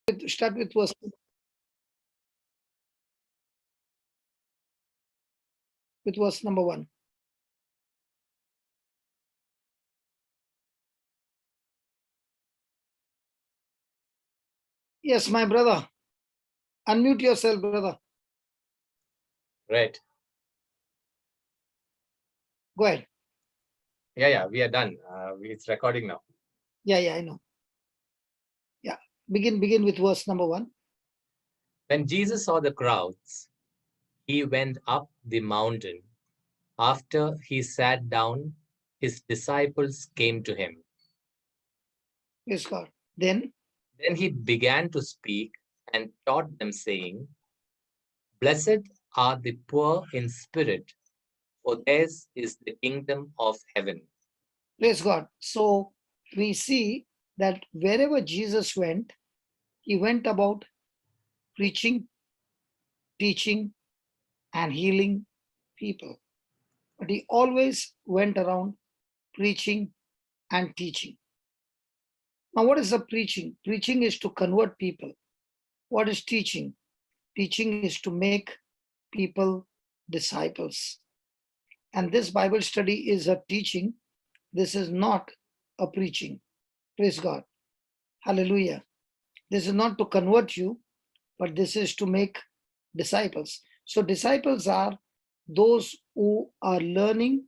Start with verse. With verse number 1. Yes, my brother. Unmute yourself, brother. Right. Go ahead. Yeah, we are done. It's recording now. Yeah, I know. Yeah, begin with verse number 1. When Jesus saw the crowds, he went up the mountain. After he sat down, his disciples came to him. Praise God. Then he began to speak and taught them, saying, Blessed are the poor in spirit, for theirs is the kingdom of heaven. praise God. So we see that wherever Jesus went, he went about preaching, teaching, and healing people. But he always went around preaching and teaching. Now, what is the preaching? Preaching is to convert people. What is teaching? Teaching is to make people disciples. And this Bible study is a teaching. This is not a preaching. Praise God. Hallelujah. This is not to convert you, but this is to make disciples. So disciples are those who are learning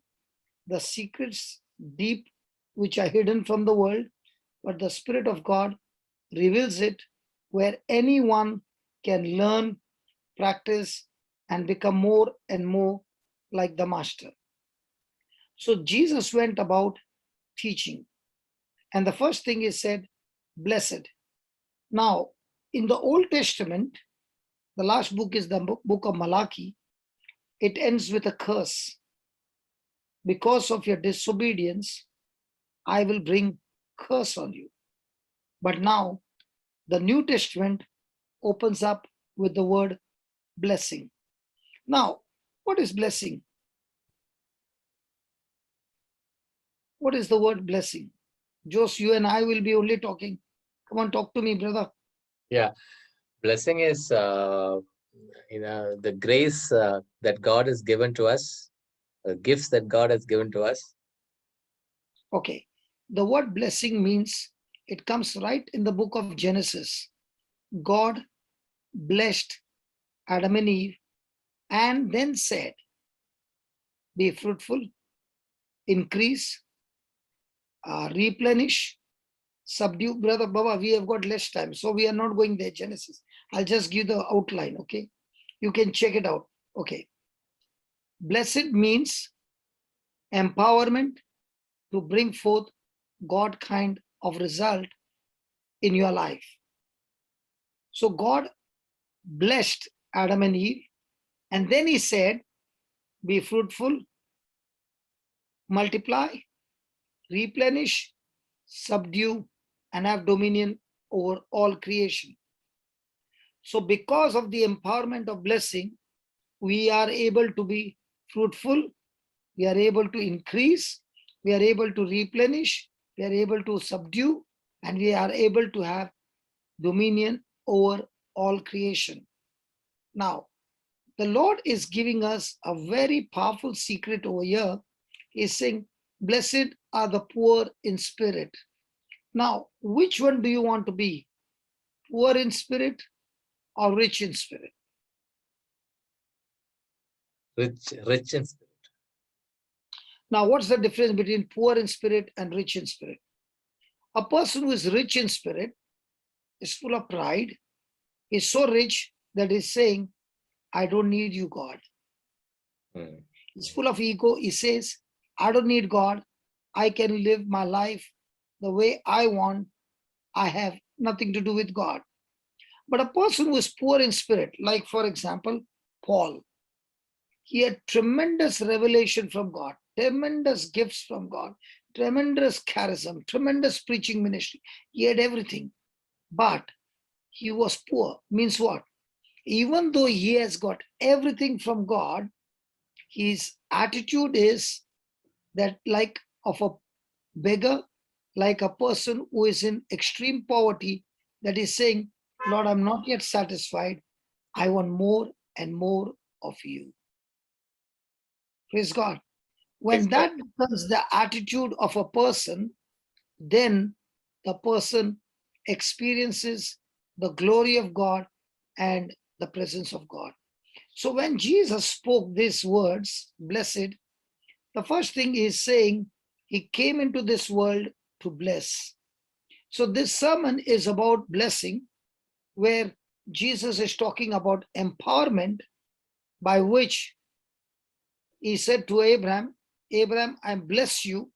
the secrets deep which are hidden from the world, but the Spirit of God reveals it where anyone can learn, practice, and become more and more like the Master. So Jesus went about teaching. And the first thing is said, blessed. Now, in the Old Testament, the last book is the book of Malachi. It ends with a curse. Because of your disobedience, I will bring curse on you. But now, the New Testament opens up with the word blessing. Now, what is blessing? What is the word blessing? Jos, you and I will be only talking. Come on, talk to me, brother. Yeah, blessing is the grace that God has given to us, the gifts that God has given to us. Okay, the word blessing means it comes right in the book of Genesis. God blessed Adam and Eve and then said, be fruitful, increase, replenish, subdue. Brother Baba, we have got less time, so we are not going there, Genesis. I'll just give the outline, okay? You can check it out, okay? Blessed means empowerment to bring forth God kind of result in your life. So God blessed Adam and Eve, and then he said, be fruitful, multiply, replenish, subdue, and have dominion over all creation. So because of the empowerment of blessing, we are able to be fruitful, we are able to increase, we are able to replenish, we are able to subdue, and we are able to have dominion over all creation. Now, the Lord is giving us a very powerful secret over here. He's saying, blessed are the poor in spirit. Now, which one do you want to be? Poor in spirit or rich in spirit? Rich in spirit. Now, what's the difference between poor in spirit and rich in spirit? A person who is rich in spirit is full of pride. He's so rich that he's saying, I don't need you, God. He's full of ego. He says, I don't need God. I can live my life the way I want. I have nothing to do with God. But a person who is poor in spirit, like for example, Paul, he had tremendous revelation from God, tremendous gifts from God, tremendous charism, tremendous preaching ministry. He had everything, but he was poor. Means what? Even though he has got everything from God, his attitude is that like of a beggar, like a person who is in extreme poverty, that is saying, Lord, I'm not yet satisfied. I want more and more of you. Praise God. Praise When God. that becomes the attitude of a person, then the person experiences the glory of God and the presence of God. So when Jesus spoke these words, blessed, the first thing he's saying, he came into this world to bless. So this sermon is about blessing, where Jesus is talking about empowerment, by which he said to Abraham, Abraham, I bless you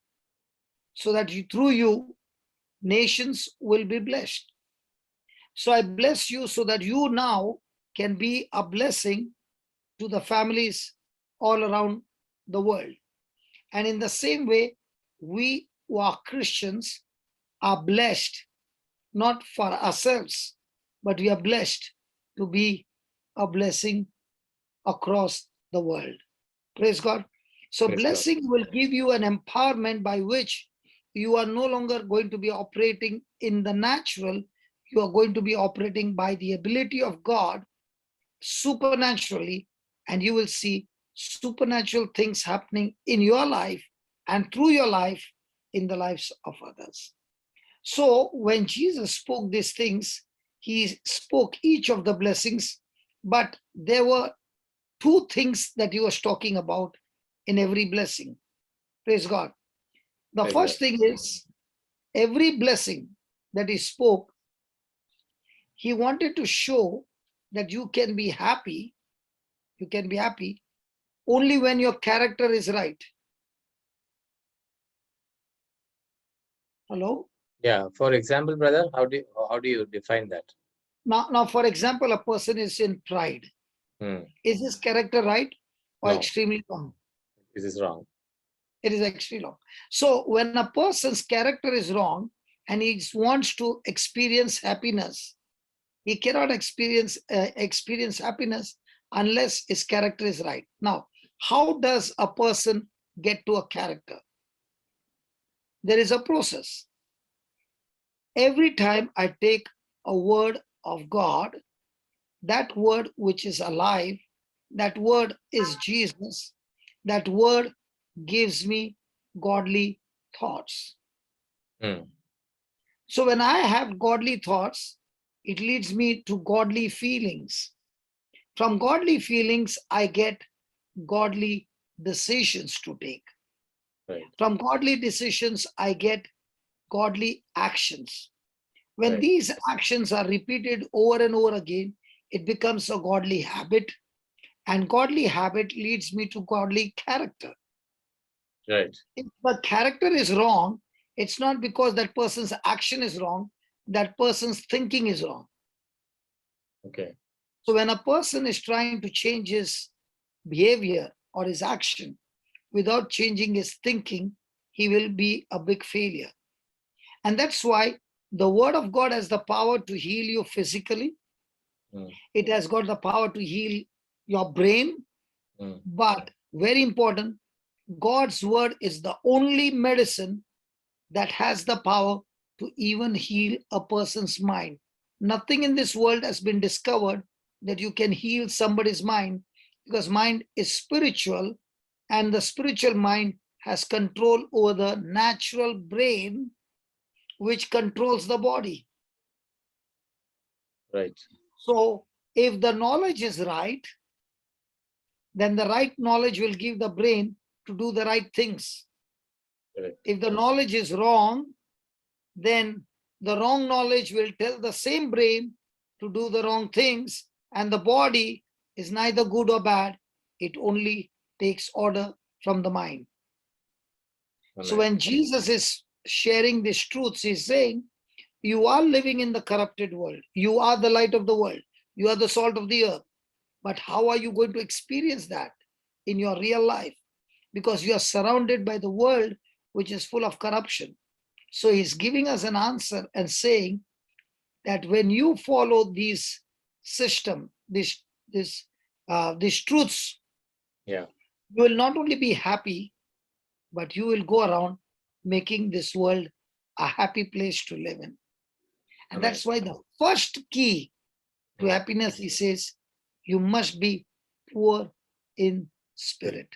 so that through you, nations will be blessed. So I bless you so that you now can be a blessing to the families all around the world. And in the same way, we who are Christians are blessed, not for ourselves, but we are blessed to be a blessing across the world. Praise God. So Praise God. blessing will give you an empowerment by which you are no longer going to be operating in the natural. You are going to be operating by the ability of God supernaturally, and you will see supernatural things happening in your life and through your life in the lives of others. So when Jesus spoke these things, he spoke each of the blessings, but there were two things that he was talking about in every blessing. Praise God. The Praise first God. thing is, every blessing that he spoke, he wanted to show that you can be happy only when your character is right. Hello? Yeah. For example, brother, how do you define that? Now, for example, a person is in pride. Is his character right or No, extremely wrong? this is wrong. It is extremely wrong. So when a person's character is wrong and he wants to experience happiness, he cannot experience happiness unless his character is right. Now, how does a person get to a character? There is a process. Every time I take a word of God, that word which is alive, that word is Jesus, that word gives me godly thoughts. Mm. So when I have godly thoughts, it leads me to godly feelings. From godly feelings, I get godly decisions to take. Right. From godly decisions, I get godly actions. When Right. these actions are repeated over and over again, it becomes a godly habit, and godly habit leads me to godly character. Right. If the character is wrong, it's not because that person's action is wrong, that person's thinking is wrong. Okay. So when a person is trying to change his behavior or his action without changing his thinking, he will be a big failure. And that's why the word of God has the power to heal you physically. It has got the power to heal your brain. But very important, God's word is the only medicine that has the power to even heal a person's mind. Nothing in this world has been discovered that you can heal somebody's mind, because mind is spiritual, and the spiritual mind has control over the natural brain, which controls the body. Right. So if the knowledge is right, then the right knowledge will give the brain to do the right things. Correct. If the knowledge is wrong, then the wrong knowledge will tell the same brain to do the wrong things, and the body is neither good or bad. It only takes order from the mind. Amen. So when Jesus is sharing these truths, he's saying, you are living in the corrupted world. You are the light of the world. You are the salt of the earth. But how are you going to experience that in your real life? Because you are surrounded by the world which is full of corruption. So he's giving us an answer and saying that when you follow these system, these truths, Yeah. you will not only be happy, but you will go around making this world a happy place to live in. And Amen. that's why the first key to happiness, he says, you must be poor in spirit.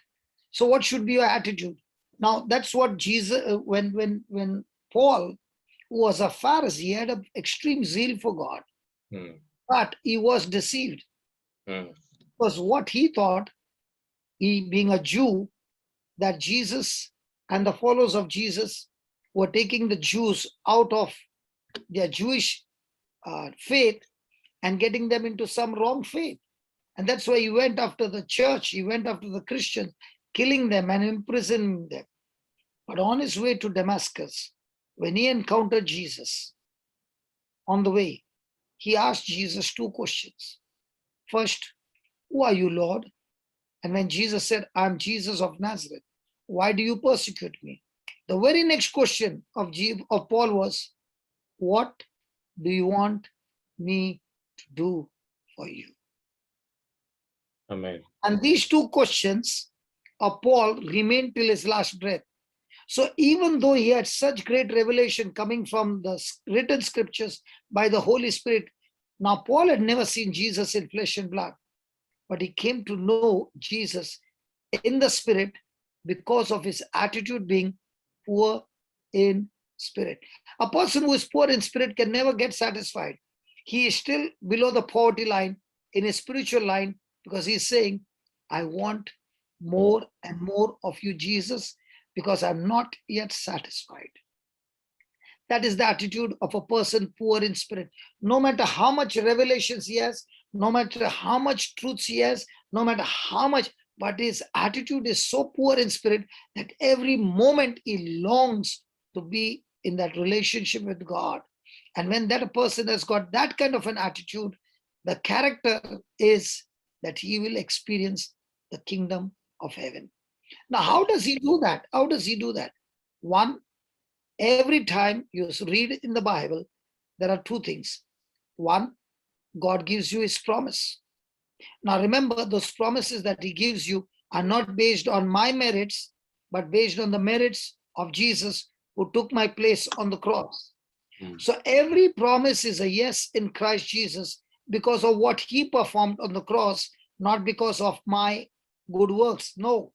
So what should be your attitude? Now that's what Jesus, when Paul, who was a Pharisee, had an extreme zeal for God, but he was deceived. Because what he thought, he being a Jew, that Jesus and the followers of Jesus were taking the Jews out of their Jewish faith and getting them into some wrong faith. And that's why he went after the church, he went after the Christians, killing them and imprisoning them. But on his way to Damascus, when he encountered Jesus on the way, he asked Jesus two questions. First, who are you, Lord? And when Jesus said, I'm Jesus of Nazareth, why do you persecute me? The very next question of Paul was, what do you want me to do for you? Amen. And these two questions of Paul remained till his last breath. So even though he had such great revelation coming from the written scriptures by the Holy Spirit, now Paul had never seen Jesus in flesh and blood, but he came to know Jesus in the spirit because of his attitude being poor in spirit. A person who is poor in spirit can never get satisfied. He is still below the poverty line in his spiritual line because he's saying, I want more and more of you, Jesus, because I'm not yet satisfied. That is the attitude of a person poor in spirit. No matter how much revelations he has, no matter how much truths he has, no matter how much, but his attitude is so poor in spirit that every moment he longs to be in that relationship with God. And when that person has got that kind of an attitude, the character is that he will experience the kingdom of heaven. Now, how does he do that? How does he do that? One, every time you read in the Bible, there are two things. One, God gives you his promise. Now remember, those promises that he gives you are not based on my merits, but based on the merits of Jesus who took my place on the cross. So every promise is a yes in Christ Jesus because of what he performed on the cross, not because of my good works. No,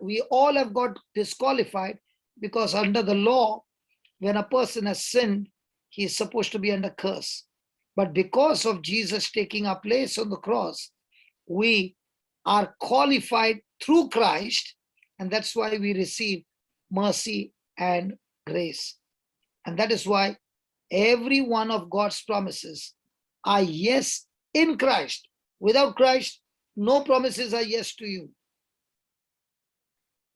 we all have got disqualified because under the law, when a person has sinned, he is supposed to be under curse. But because of Jesus taking our place on the cross, we are qualified through Christ, and that's why we receive mercy and grace. And that is why every one of God's promises are yes in Christ. Without Christ, no promises are yes to you.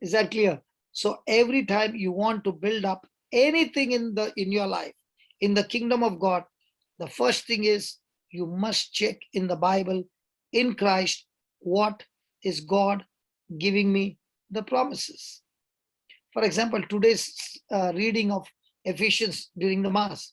Is that clear? So every time you want to build up anything in your life, in the kingdom of God, the first thing is you must check in the Bible, in Christ, what is God giving me the promises. For example, today's reading of Ephesians during the Mass.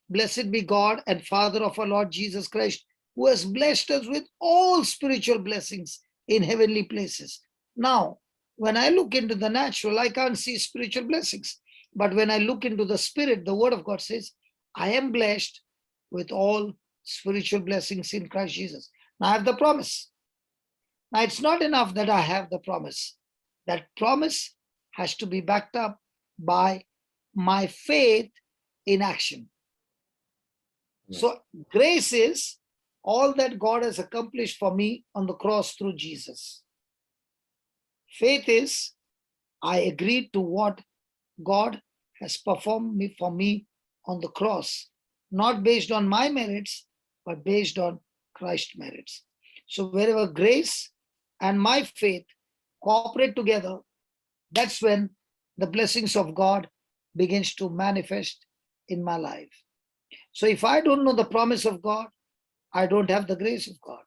Blessed be God and Father of our Lord Jesus Christ, who has blessed us with all spiritual blessings in heavenly places. Now, when I look into the natural, I can't see spiritual blessings. But when I look into the spirit, the word of God says, I am blessed with all spiritual blessings in Christ Jesus. Now I have the promise. Now it's not enough that I have the promise. That promise has to be backed up by my faith in action. So grace is all that God has accomplished for me on the cross through Jesus. Faith is I agreed to what God has performed for me on the cross, not based on my merits, but based on Christ's merits. So wherever grace and my faith cooperate together, that's when the blessings of God begins to manifest in my life. So if I don't know the promise of God, I don't have the grace of God.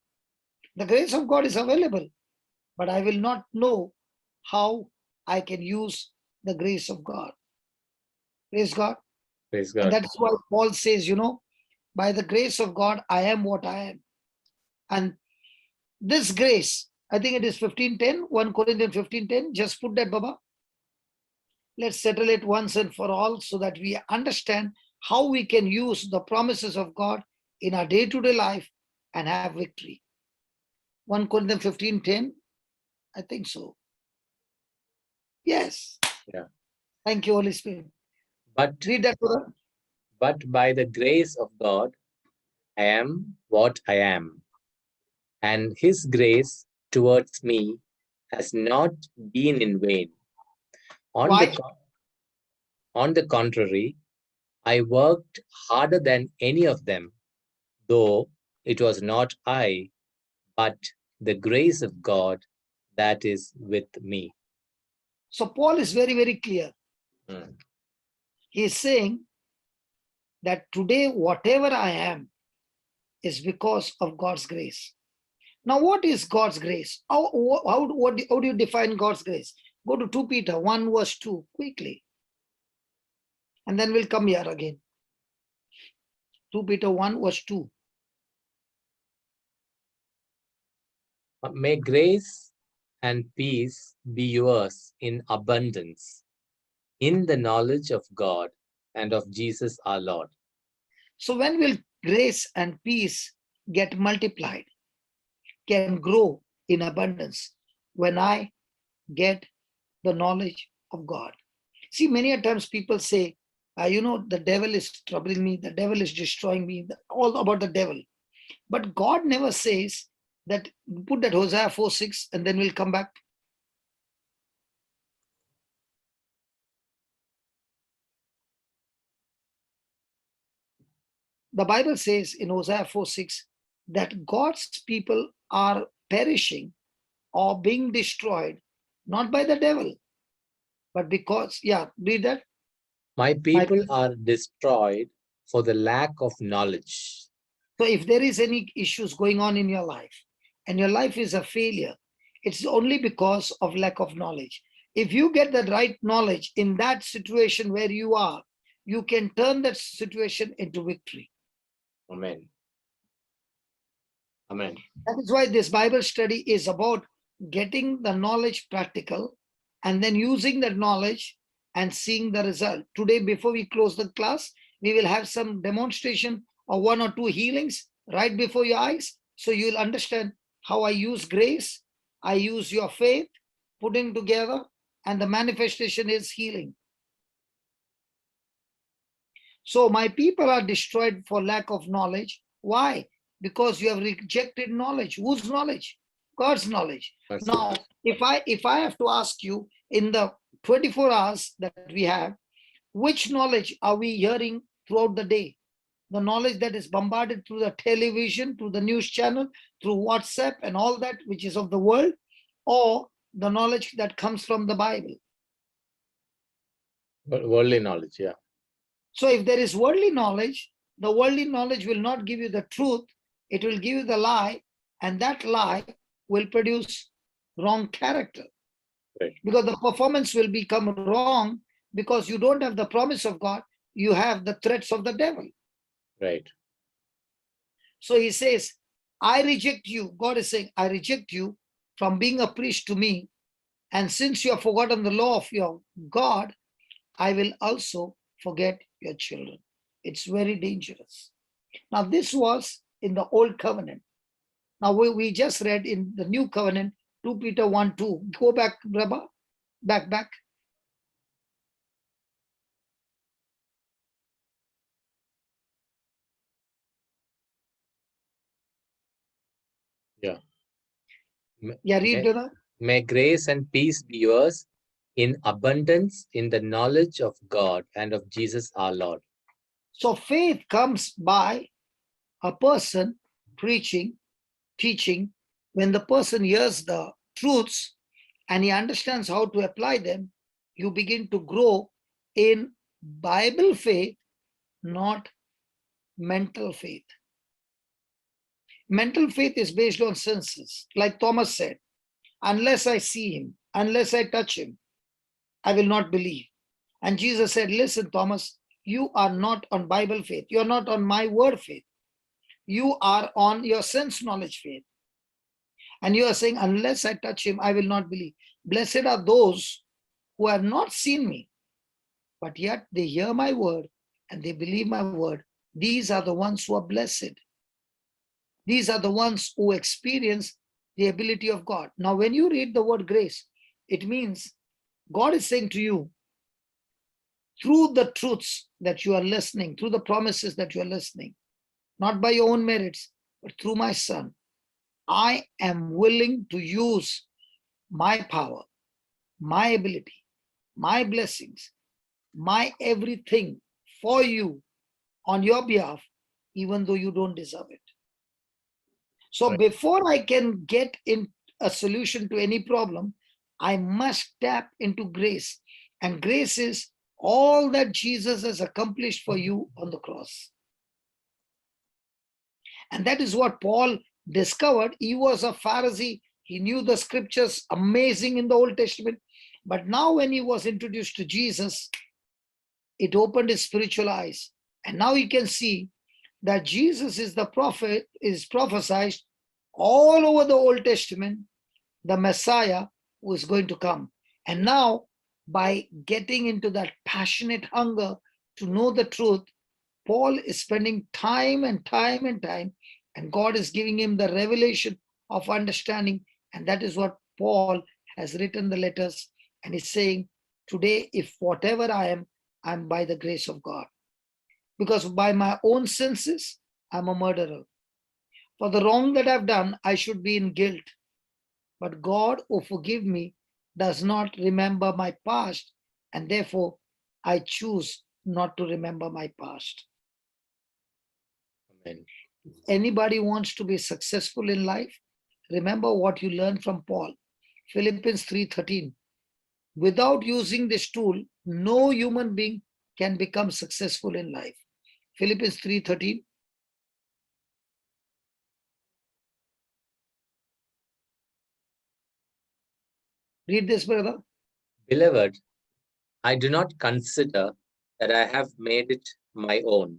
The grace of God is available, but I will not know how I can use the grace of God. Praise God. Praise God. And that's why Paul says, by the grace of God, I am what I am. And this grace, I think it is 15:10, 1 Corinthians 15:10. Just put that, Baba. Let's settle it once and for all so that we understand how we can use the promises of God in our day-to-day life and have victory. 1 Corinthians 15:10, I think so. Yes. Yeah. Thank you, Holy Spirit. But Read that, brother. but by the grace of God, I am what I am, and His grace towards me has not been in vain. On the Why? co- on the contrary, I worked harder than any of them, though it was not I, but the grace of God that is with me. So Paul is very, very clear. Mm. He is saying that today, whatever I am is because of God's grace. Now, what is God's grace? How do you define God's grace? Go to 2 Peter 1 verse 2 quickly. And then we'll come here again. 2 Peter 1 verse 2. May grace and peace be yours in abundance in the knowledge of God and of Jesus our Lord. So when will grace and peace get multiplied, can grow in abundance? When I get the knowledge of God. See, many a times people say, the devil is troubling me, the devil is destroying me, all about the devil. But God never says that, put that Hosea 4:6, and then we'll come back. The Bible says in Hosea 4:6 that God's people are perishing or being destroyed, not by the devil, but because, read that. My people are destroyed for the lack of knowledge. So if there is any issues going on in your life and your life is a failure, it's only because of lack of knowledge. If you get the right knowledge in that situation where you are, you can turn that situation into victory. Amen. Amen. That is why this Bible study is about getting the knowledge practical and then using that knowledge and seeing the result. Today, before we close the class, we will have some demonstration of 1 or 2 healings right before your eyes. So you'll understand how I use grace, I use your faith, putting together, and the manifestation is healing. So my people are destroyed for lack of knowledge. Why? Because you have rejected knowledge. Whose knowledge? God's knowledge. Now, if I have to ask you in the 24 hours that we have, which knowledge are we hearing throughout the day? The knowledge that is bombarded through the television, through the news channel, through WhatsApp and all that which is of the world, or the knowledge that comes from the Bible? Worldly knowledge, yeah. So if there is worldly knowledge, the worldly knowledge will not give you the truth. It will give you the lie, and that lie will produce wrong character. Right. Because the performance will become wrong because you don't have the promise of God. You have the threats of the devil. Right. So he says, I reject you. God is saying, I reject you from being a priest to me. And since you have forgotten the law of your God, I will also forget your children. It's very dangerous. Now, this was in the old covenant. Now, we just read in the new covenant, 2 Peter 1:2. Go back, Rabba. Back. Yeah. Yeah, read, brother. May grace and peace be yours in abundance in the knowledge of God and of Jesus our Lord. So faith comes by a person preaching, teaching. When the person hears the truths and he understands how to apply them, you begin to grow in Bible faith, not mental faith. Mental faith is based on senses. Like Thomas said, unless I see him, unless I touch him, I will not believe. And Jesus said, listen, Thomas, you are not on Bible faith. You are not on my word faith. You are on your sense knowledge faith. And you are saying, unless I touch him, I will not believe. Blessed are those who have not seen me, but yet they hear my word and they believe my word. These are the ones who are blessed. These are the ones who experience the ability of God. Now, when you read the word grace, it means God is saying to you, through the truths that you are listening, through the promises that you are listening, not by your own merits, but through my Son, I am willing to use my power, my ability, my blessings, my everything for you on your behalf, even though you don't deserve it. So Right. before I can get in a solution to any problem, I must tap into grace. And grace is all that Jesus has accomplished for you on the cross. And that is what Paul discovered. He was a Pharisee. He knew the scriptures amazing in the Old Testament. But now when he was introduced to Jesus, it opened his spiritual eyes. And now you can see that Jesus is the prophet, is prophesied all over the Old Testament, the Messiah who is going to come. And now, by getting into that passionate hunger to know the truth, Paul is spending time and time and time, and God is giving him the revelation of understanding. And that is what Paul has written the letters, and he's saying, today, if whatever I am, I'm by the grace of God. Because by my own senses, I'm a murderer. For the wrong that I've done, I should be in guilt. But God, who forgive me, does not remember my past, and therefore I choose not to remember my past. Amen. If anybody wants to be successful in life, remember what you learned from Paul. Philippians 3:13. Without using this tool, no human being can become successful in life. Philippians 3:13. Read this, brother. Beloved, I do not consider that I have made it my own,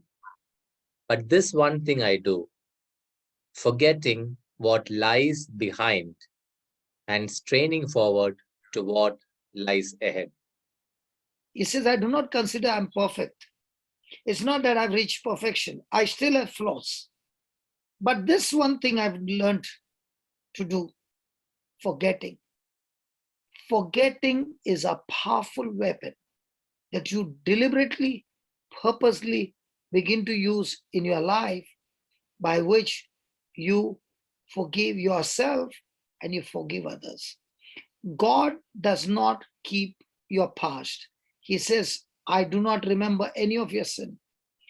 but this one thing I do, forgetting what lies behind and straining forward to what lies ahead. He says, I do not consider I'm perfect. It's not that I've reached perfection. I still have flaws. But this one thing I've learned to do, forgetting. Forgetting is a powerful weapon that you deliberately, purposely begin to use in your life, by which you forgive yourself and you forgive others. God does not keep your past. He says, I do not remember any of your sin.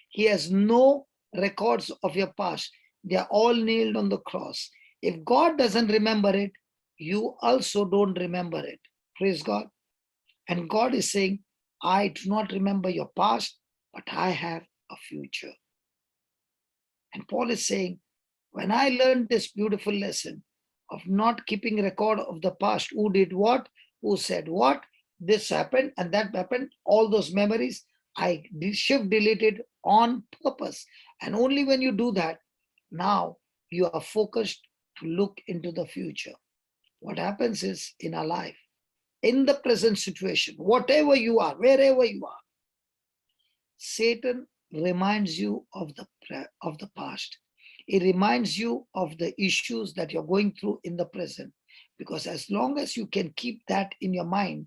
He has no records of your past. They are all nailed on the cross. If God doesn't remember it, you also don't remember it. Praise God. And God is saying, I do not remember your past, but I have a future. And Paul is saying, when I learned this beautiful lesson of not keeping record of the past, who did what, who said what, this happened and that happened, all those memories, I shift deleted on purpose. And only when you do that, now you are focused to look into the future. What happens is, in our life, in the present situation, whatever you are, wherever you are, Satan reminds you of the past. It reminds you of the issues that you're going through in the present. Because as long as you can keep that in your mind,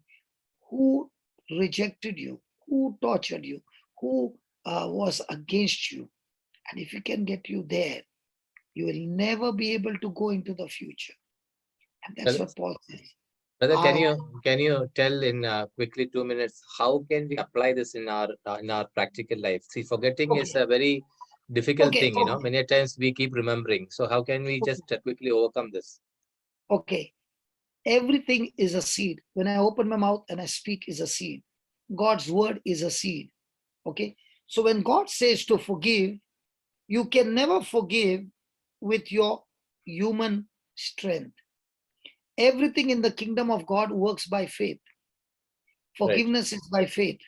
who rejected you, who tortured you, who was against you, and if you can get you there, you will never be able to go into the future. And that's Brother, what Paul says. brother, I can you tell in quickly 2 minutes how can we apply this in our practical life? See, forgetting is okay, a very difficult okay, thing. okay, Many times we keep remembering. So how can we okay, just quickly overcome this? okay. Everything is a seed. When I open my mouth and I speak is a seed. God's word is a seed. Okay. So when God says to forgive, you can never forgive with your human strength. Everything in the kingdom of God works by faith. Right. Forgiveness is by faith.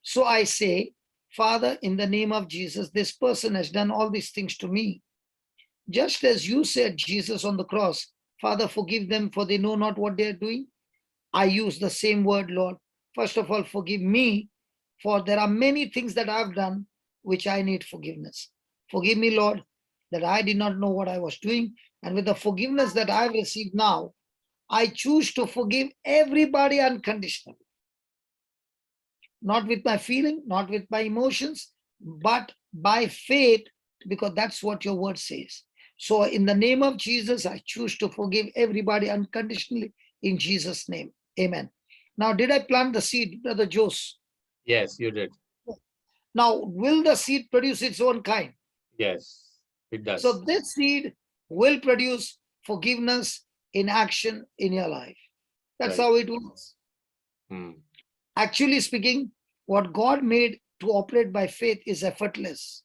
So I say, Father, in the name of Jesus, this person has done all these things to me. Just as you said, Jesus on the cross, Father, forgive them, for they know not what they are doing. I use the same word, Lord. First of all, forgive me, for there are many things that I've done which I need forgiveness. Forgive me, Lord. that I did not know what I was doing. And with the forgiveness that I've received now, I choose to forgive everybody unconditionally. Not with my feeling, not with my emotions, but by faith, because that's what your word says. So in the name of Jesus, I choose to forgive everybody unconditionally in Jesus' name. Amen. Now, did I plant the seed, Brother Jose? Yes, you did. Now, will the seed produce its own kind? Yes, it does. So this seed will produce forgiveness in action in your life. That's Right. how it works. Actually speaking, what God made to operate by faith is effortless.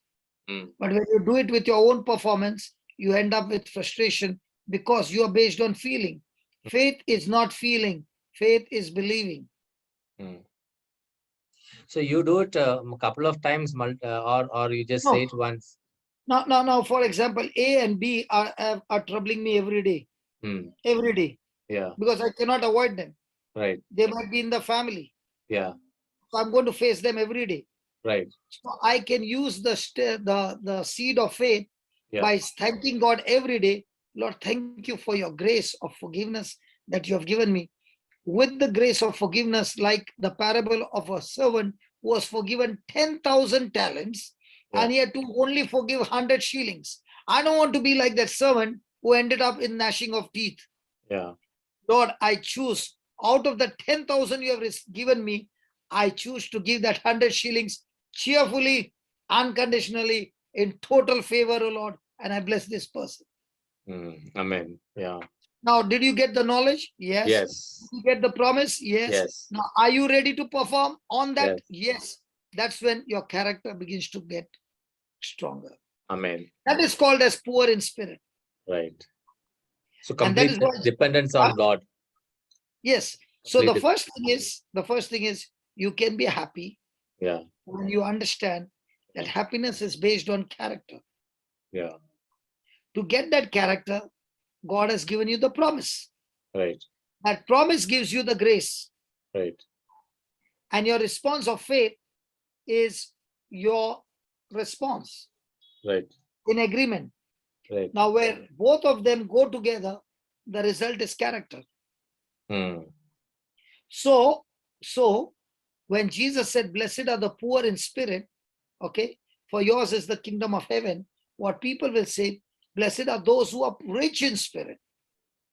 But when you do it with your own performance, you end up with frustration because you are based on feeling. Faith is not feeling. Faith is believing. So you do it a couple of times, or you just say No, it once. now, for example, A and B are troubling me every day. Every day. Yeah. Because I cannot avoid them. Right. They might be in the family. Yeah. So I'm going to face them every day. Right. So I can use the seed of faith Yeah. by thanking God every day. Lord, thank you for your grace of forgiveness that you have given me. With the grace of forgiveness, like the parable of a servant who was forgiven 10,000 talents, Yeah. and he had to only forgive 100 shillings. I don't want to be like that servant who ended up in gnashing of teeth. Yeah. Lord, I choose out of the 10,000 you have given me, I choose to give that 100 shillings cheerfully, unconditionally, in total favor, O Lord, and I bless this person. Amen. Yeah. Now, did you get the knowledge? Yes. Yes. Did you get the promise? Yes. Yes. Now, are you ready to perform on that? Yes. Yes. That's when your character begins to get stronger. Amen. That is called as poor in spirit. Right. So And that complete is why, dependence on God. yes. So the Complete first thing is you can be happy. Yeah. When you understand that happiness is based on character. Yeah. To get that character, God has given you the promise. Right. That promise gives you the grace. Right. And your response of faith is your response. Right. In agreement. Right. Now, where both of them go together, the result is character. So when Jesus said, blessed are the poor in spirit, okay, for yours is the kingdom of heaven, what people will say, blessed are those who are rich in spirit,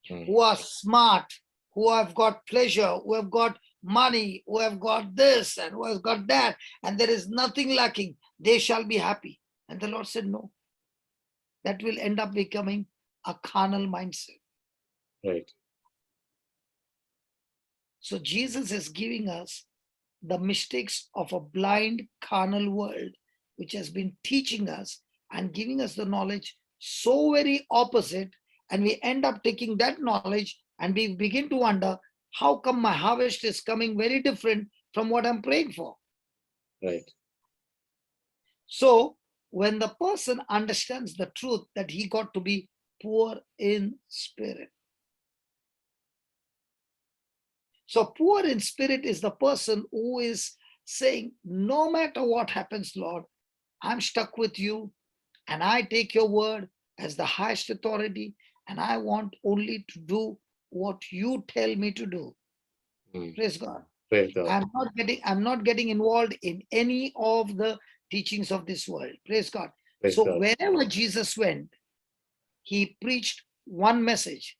who are smart, who have got pleasure, who have got money, who have got this and who have got that, and there is nothing lacking. They shall be happy. And the Lord said, no. That will end up becoming a carnal mindset. Right. So Jesus is giving us the mistakes of a blind carnal world, which has been teaching us and giving us the knowledge so very opposite. And we end up taking that knowledge and we begin to wonder, how come my harvest is coming very different from what I'm praying for? Right. So when the person understands the truth that he got to be poor in spirit. So poor in spirit is the person who is saying, no matter what happens, Lord, I'm stuck with you and I take your word as the highest authority and I want only to do what you tell me to do. Praise God. Praise God. I'm not getting involved in any of the teachings of this world. Praise God. Praise So God. wherever Jesus went, he preached one message: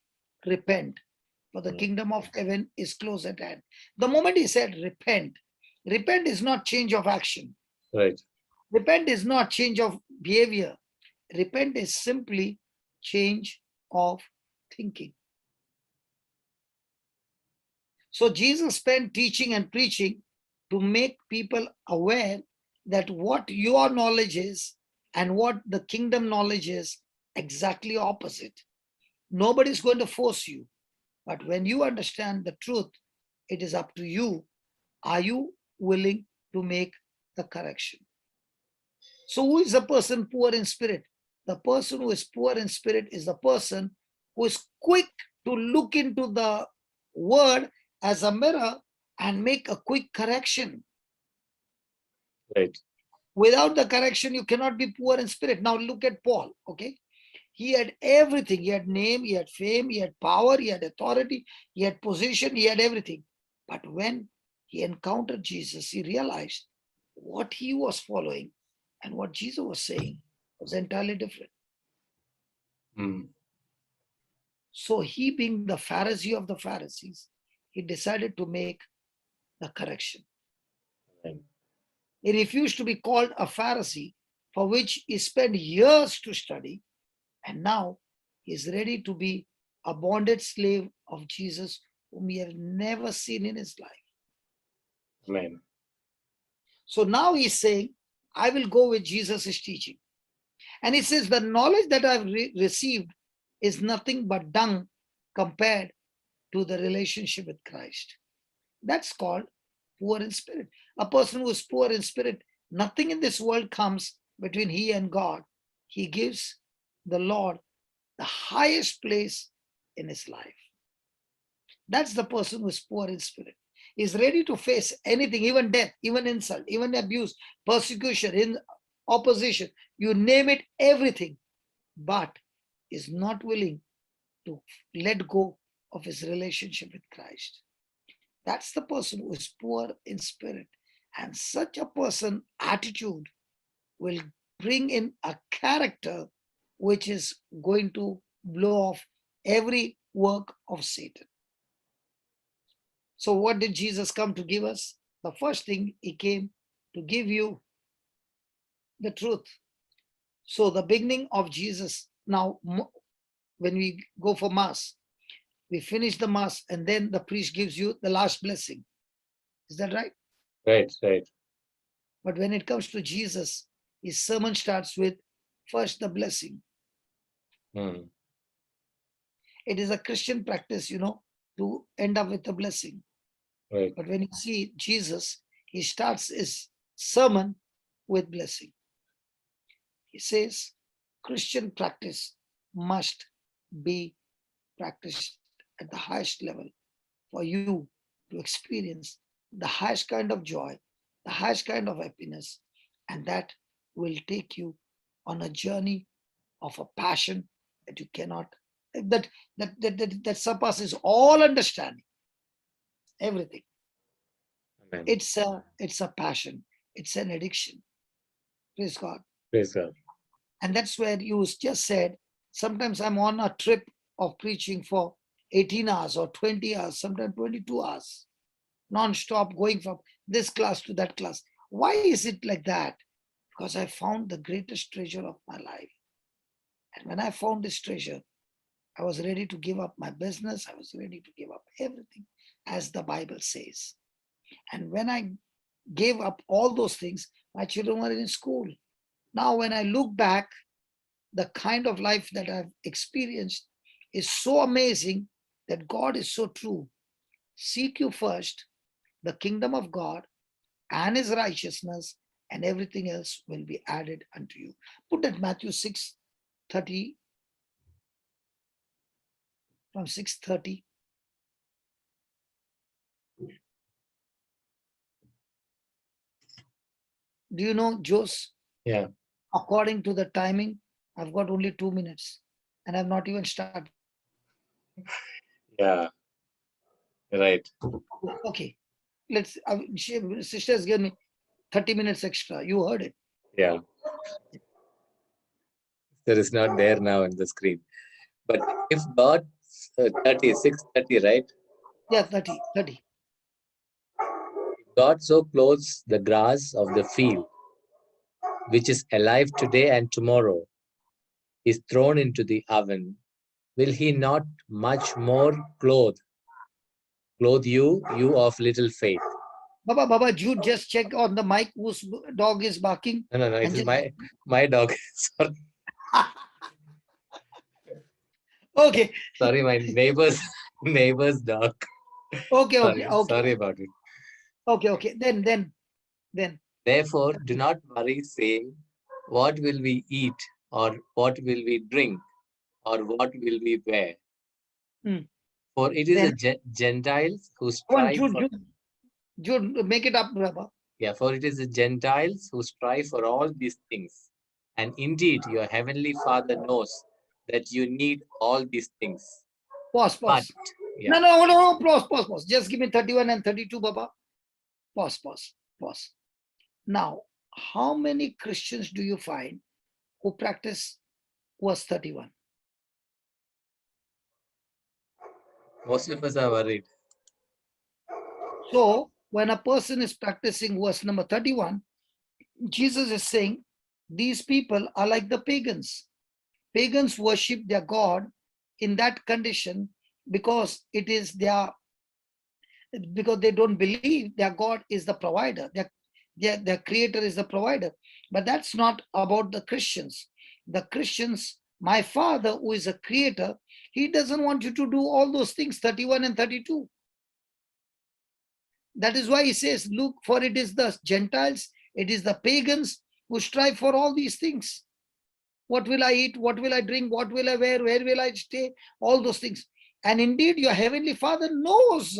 repent, for the kingdom of heaven is close at hand. The moment he said repent, repent is not change of action. Right. Repent is not change of behavior. Repent is simply change of thinking. So Jesus spent teaching and preaching to make people aware that what your knowledge is and what the kingdom knowledge is exactly opposite. Nobody's going to force you. But when you understand the truth, it is up to you. Are you willing to make the correction? So who is the person poor in spirit? The person who is poor in spirit is the person who is quick to look into the word as a mirror and make a quick correction. Right. Without the correction, you cannot be poor in spirit. Now look at Paul, okay? He had everything. He had name, he had fame, he had power, he had authority, he had position, he had everything. But when he encountered Jesus, he realized what he was following and what Jesus was saying was entirely different. So he, being the Pharisee of the Pharisees, he decided to make the correction. He refused to be called a Pharisee, for which he spent years to study, and now he is ready to be a bonded slave of Jesus, whom he had never seen in his life. Amen. So now he's saying, I will go with Jesus' teaching. And he says, the knowledge that I've received is nothing but dung compared to the relationship with Christ. That's called poor in spirit. A person who is poor in spirit, nothing in this world comes between he and God. He gives the Lord the highest place in his life. That's the person who is poor in spirit. Is ready to face anything, even death, even insult, even abuse, persecution, in opposition, you name it, everything, but is not willing to let go of his relationship with Christ. That's the person who is poor in spirit. And such a person attitude will bring in a character which is going to blow off every work of Satan. So what did Jesus come to give us? The first thing, he came to give you the truth. So the beginning of Jesus, now when we go for Mass, we finish the Mass and then the priest gives you the last blessing. Is that right? Right, right. But when it comes to Jesus, his sermon starts with first the blessing. It is a Christian practice, to end up with a blessing. Right. But when you see Jesus, he starts his sermon with blessing. He says, Christian practice must be practiced at the highest level for you to experience the highest kind of joy, the highest kind of happiness, and that will take you on a journey of a passion that you cannot, that surpasses all understanding, everything. Amen. It's a passion, it's an addiction. Praise God. Praise God. And that's where you just said, sometimes I'm on a trip of preaching for 18 hours or 20 hours, sometimes 22 hours, non-stop, going from this class to that class. Why is it like that? Because I found the greatest treasure of my life. And when I found this treasure, I was ready to give up my business. I was ready to give up everything, as the Bible says. And when I gave up all those things, my children were in school. Now, when I look back, the kind of life that I've experienced is so amazing that God is so true. Seek you first the kingdom of God and his righteousness, and everything else will be added unto you. Put that Matthew 6:30, from 6:30. Do you know, Jose? Yeah. According to the timing, I've got only 2 minutes and I've not even started. Yeah. Right. Okay. Sister has given me 30 minutes extra. You heard it. Yeah. There is not there now on the screen. But if God, 30, 6:30, right? Yeah, 30. God so clothes the grass of the field, which is alive today and tomorrow, is thrown into the oven. Will he not much more clothe you, you of little faith? Baba, Jude, just check on the mic whose dog is barking. No, it is my dog. Sorry. Okay. Sorry, my neighbor's dog. Okay. Sorry about it. Okay. Then. Therefore, do not worry, saying, what will we eat, or what will we drink, or what will we wear? For it is Then, the Gentiles who come on, strive for. Jude, make it up, Baba. Yeah, for it is the Gentiles who strive for all these things. And indeed, your heavenly Father knows that you need all these things. Pause, But, pause. yeah, No, pause. Just give me 31 and 32, Baba. Pause. Now, how many Christians do you find who practice verse 31? most of us are worried. So, when a person is practicing verse number 31, Jesus is saying, these people are like the pagans. Pagans worship their God in that condition because it is because they don't believe their God is the provider. Their creator is the provider. But that's not about the Christians. The Christians, my Father, who is a creator, he doesn't want you to do all those things, 31 and 32. That is why he says, look, for it is the Gentiles, it is the pagans who strive for all these things. What will I eat? What will I drink? What will I wear? Where will I stay? All those things. And indeed, your heavenly Father knows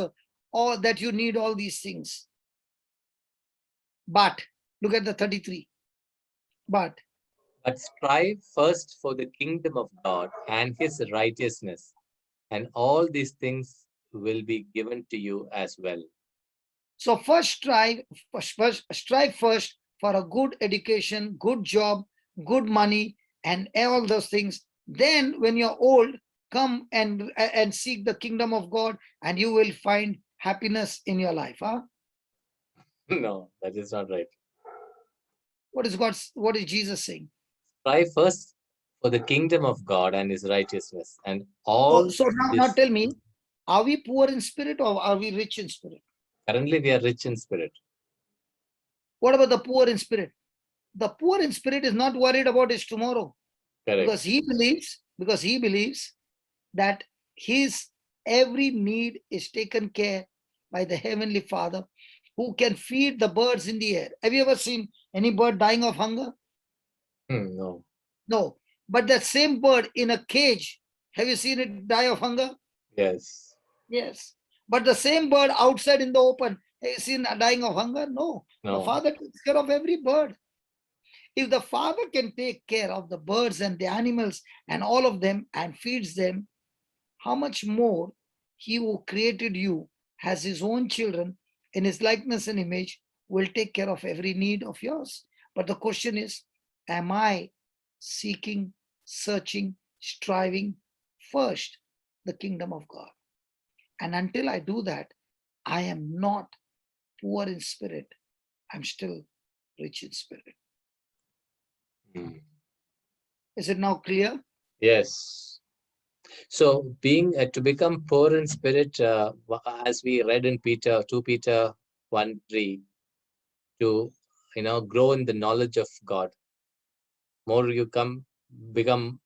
all that you need all these things. But look at the 33. But strive first for the kingdom of God and his righteousness, and all these things will be given to you as well. so first strive first for a good education, good job, good money, and all those things. Then when you're old, come and seek the kingdom of God, and you will find happiness in your life. Huh? No, that is not right. What is Jesus saying? Strive first for the kingdom of God and his righteousness, and all So now tell me, are we poor in spirit or are we rich in spirit? Currently, we are rich in spirit. What about the poor in spirit? The poor in spirit is not worried about his tomorrow. Correct. Because he believes that his every need is taken care by the heavenly Father, who can feed the birds in the air. Have you ever seen any bird dying of hunger? No. No. But that same bird in a cage, have you seen it die of hunger? Yes. Yes. But the same bird outside in the open, have you seen dying of hunger? No. The No. Father takes care of every bird. If the Father can take care of the birds and the animals and all of them and feeds them, how much more he who created you has his own children in his likeness and image will take care of every need of yours. But the question is, am I seeking, searching, striving first the kingdom of God? And until I do that, I am not poor in spirit. I'm still rich in spirit. Is it now clear? Yes. So, being to become poor in spirit, as we read in 2 Peter 1:3, to grow in the knowledge of God. More you become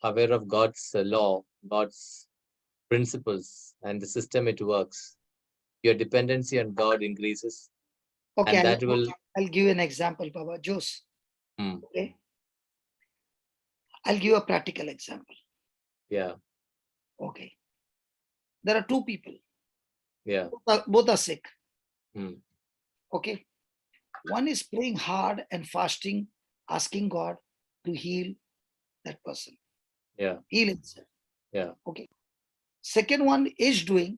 aware of God's law, God's principles, and the system it works. Your dependency on God increases, Okay, and that will. I'll give you an example, Baba Jose. Mm, Okay, I'll give a practical example. yeah. Okay, there are two people. Yeah. Both are sick. Mm, Okay, one is praying hard and fasting, asking God to heal that person. yeah. Heal himself. Yeah. Okay. Second one is doing,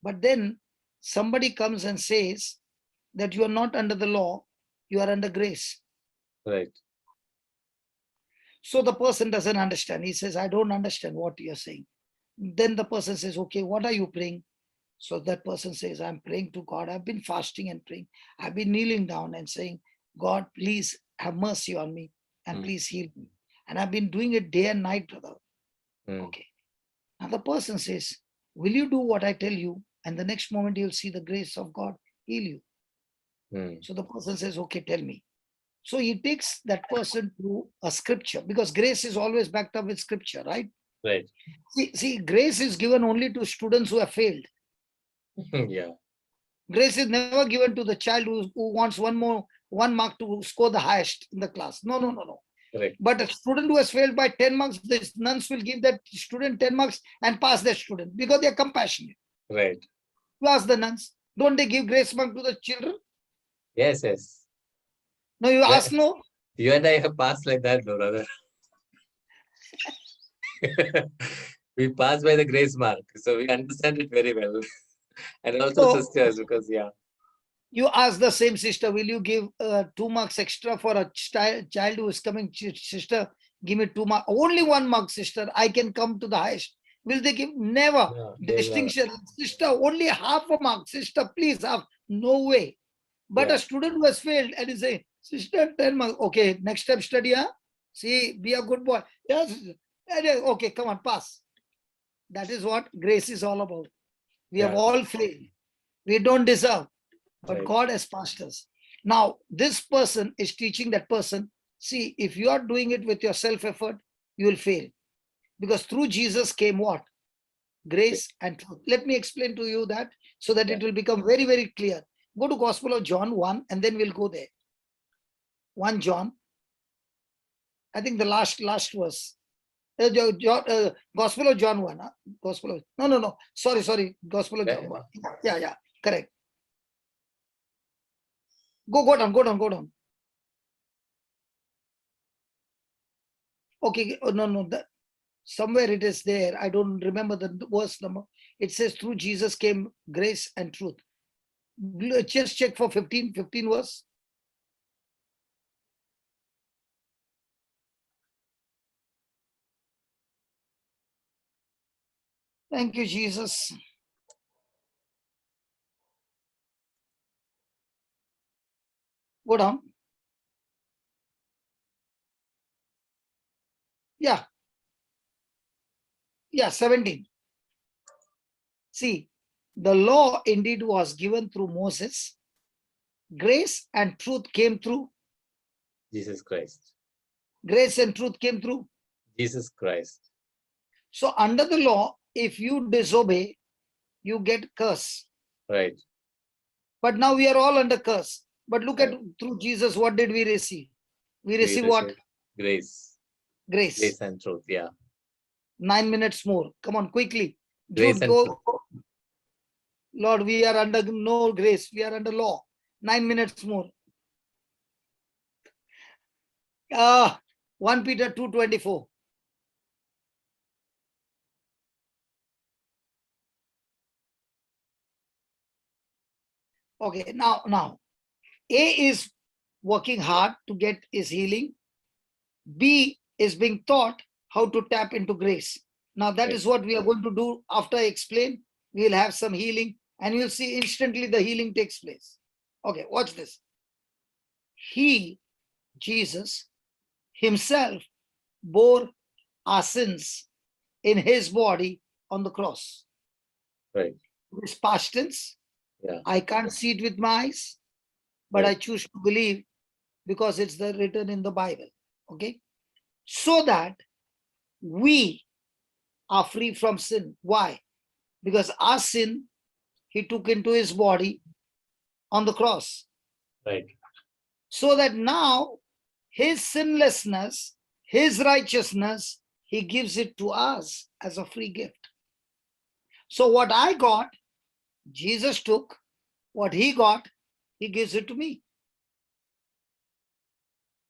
but then somebody comes and says that you are not under the law, you are under grace. Right. So the person doesn't understand. He says, I don't understand what you're saying. Then the person says, okay, what are you praying? So that person says, I'm praying to God. I've been fasting and praying. I've been kneeling down and saying, God, please have mercy on me and please heal me. And I've been doing it day and night, brother. Okay. Now the person says, will you do what I tell you? And the next moment you'll see the grace of God heal you. So the person says, okay, tell me. So he takes that person to a scripture, because grace is always backed up with scripture, right? Right. See, grace is given only to students who have failed. Yeah. Grace is never given to the child who wants one mark to score the highest in the class. No. Correct. But a student who has failed by 10 marks, the nuns will give that student 10 marks and pass that student because they are compassionate. Right. You ask the nuns, don't they give grace mark to the children? Yes, yes. No, you ask no. You and I have passed like that, brother. We pass by the grace mark, so we understand it very well. And also So sisters, because yeah. you ask the same sister, will you give 2 marks extra for a child who is coming? Sister, give me 2 marks. Only 1 mark, sister. I can come to the highest. Will they give? Never. No, they will never. Distinction. Sister, only half a mark. Sister, please have. No way. But Yeah. a student who has failed and is saying, sister, 10 marks. Okay, next step study, huh? See, be a good boy. Yes. Okay, come on, pass. That is what grace is all about. We have Yeah. all failed. We don't deserve, but Right. God has passed us. Now, this person is teaching that person, see, if you are doing it with your self-effort, you will fail. Because through Jesus came what? Grace and truth. Let me explain to you that so that Yeah. it will become very, very clear. Go to Gospel of John 1 and then we'll go there. 1 John, I think the last verse. Gospel of John 1. Gospel of, no. Sorry. Gospel of Yeah. John 1. Yeah. Correct. Go down. Okay. Oh, no. Somewhere it is there. I don't remember the verse number. It says through Jesus came grace and truth. Just check for 15 verse. Thank you, Jesus. Go down. Yeah, 17. See, the law indeed was given through Moses. Grace and truth came through. Jesus Christ. Grace and truth came through. Jesus Christ. So under the law, if you disobey, you get curse. Right. But now we are all under curse. But look at Right. through Jesus, what did we receive? We We receive what? receive grace. Grace. Grace and truth. Yeah. 9 minutes more. Come on, quickly. Grace Jude, and truth. go. Lord, we are under no grace. We are under law. 9 minutes more. 1 Peter 2:24. Okay, now. A is working hard to get his healing. B is being taught how to tap into grace. Now that Right. is what we are going to do after I explain. We will have some healing and you'll see instantly the healing takes place. Okay, watch this. He, Jesus, himself bore our sins in his body on the cross. Right. It's past tense. Yeah. I can't see it with my eyes, but Right. I choose to believe because it's the written in the Bible. Okay. So that we are free from sin. Why? Because our sin, he took into his body on the cross. Right. So that now his sinlessness, his righteousness, he gives it to us as a free gift. So what I got, Jesus took. What he got, he gives it to me.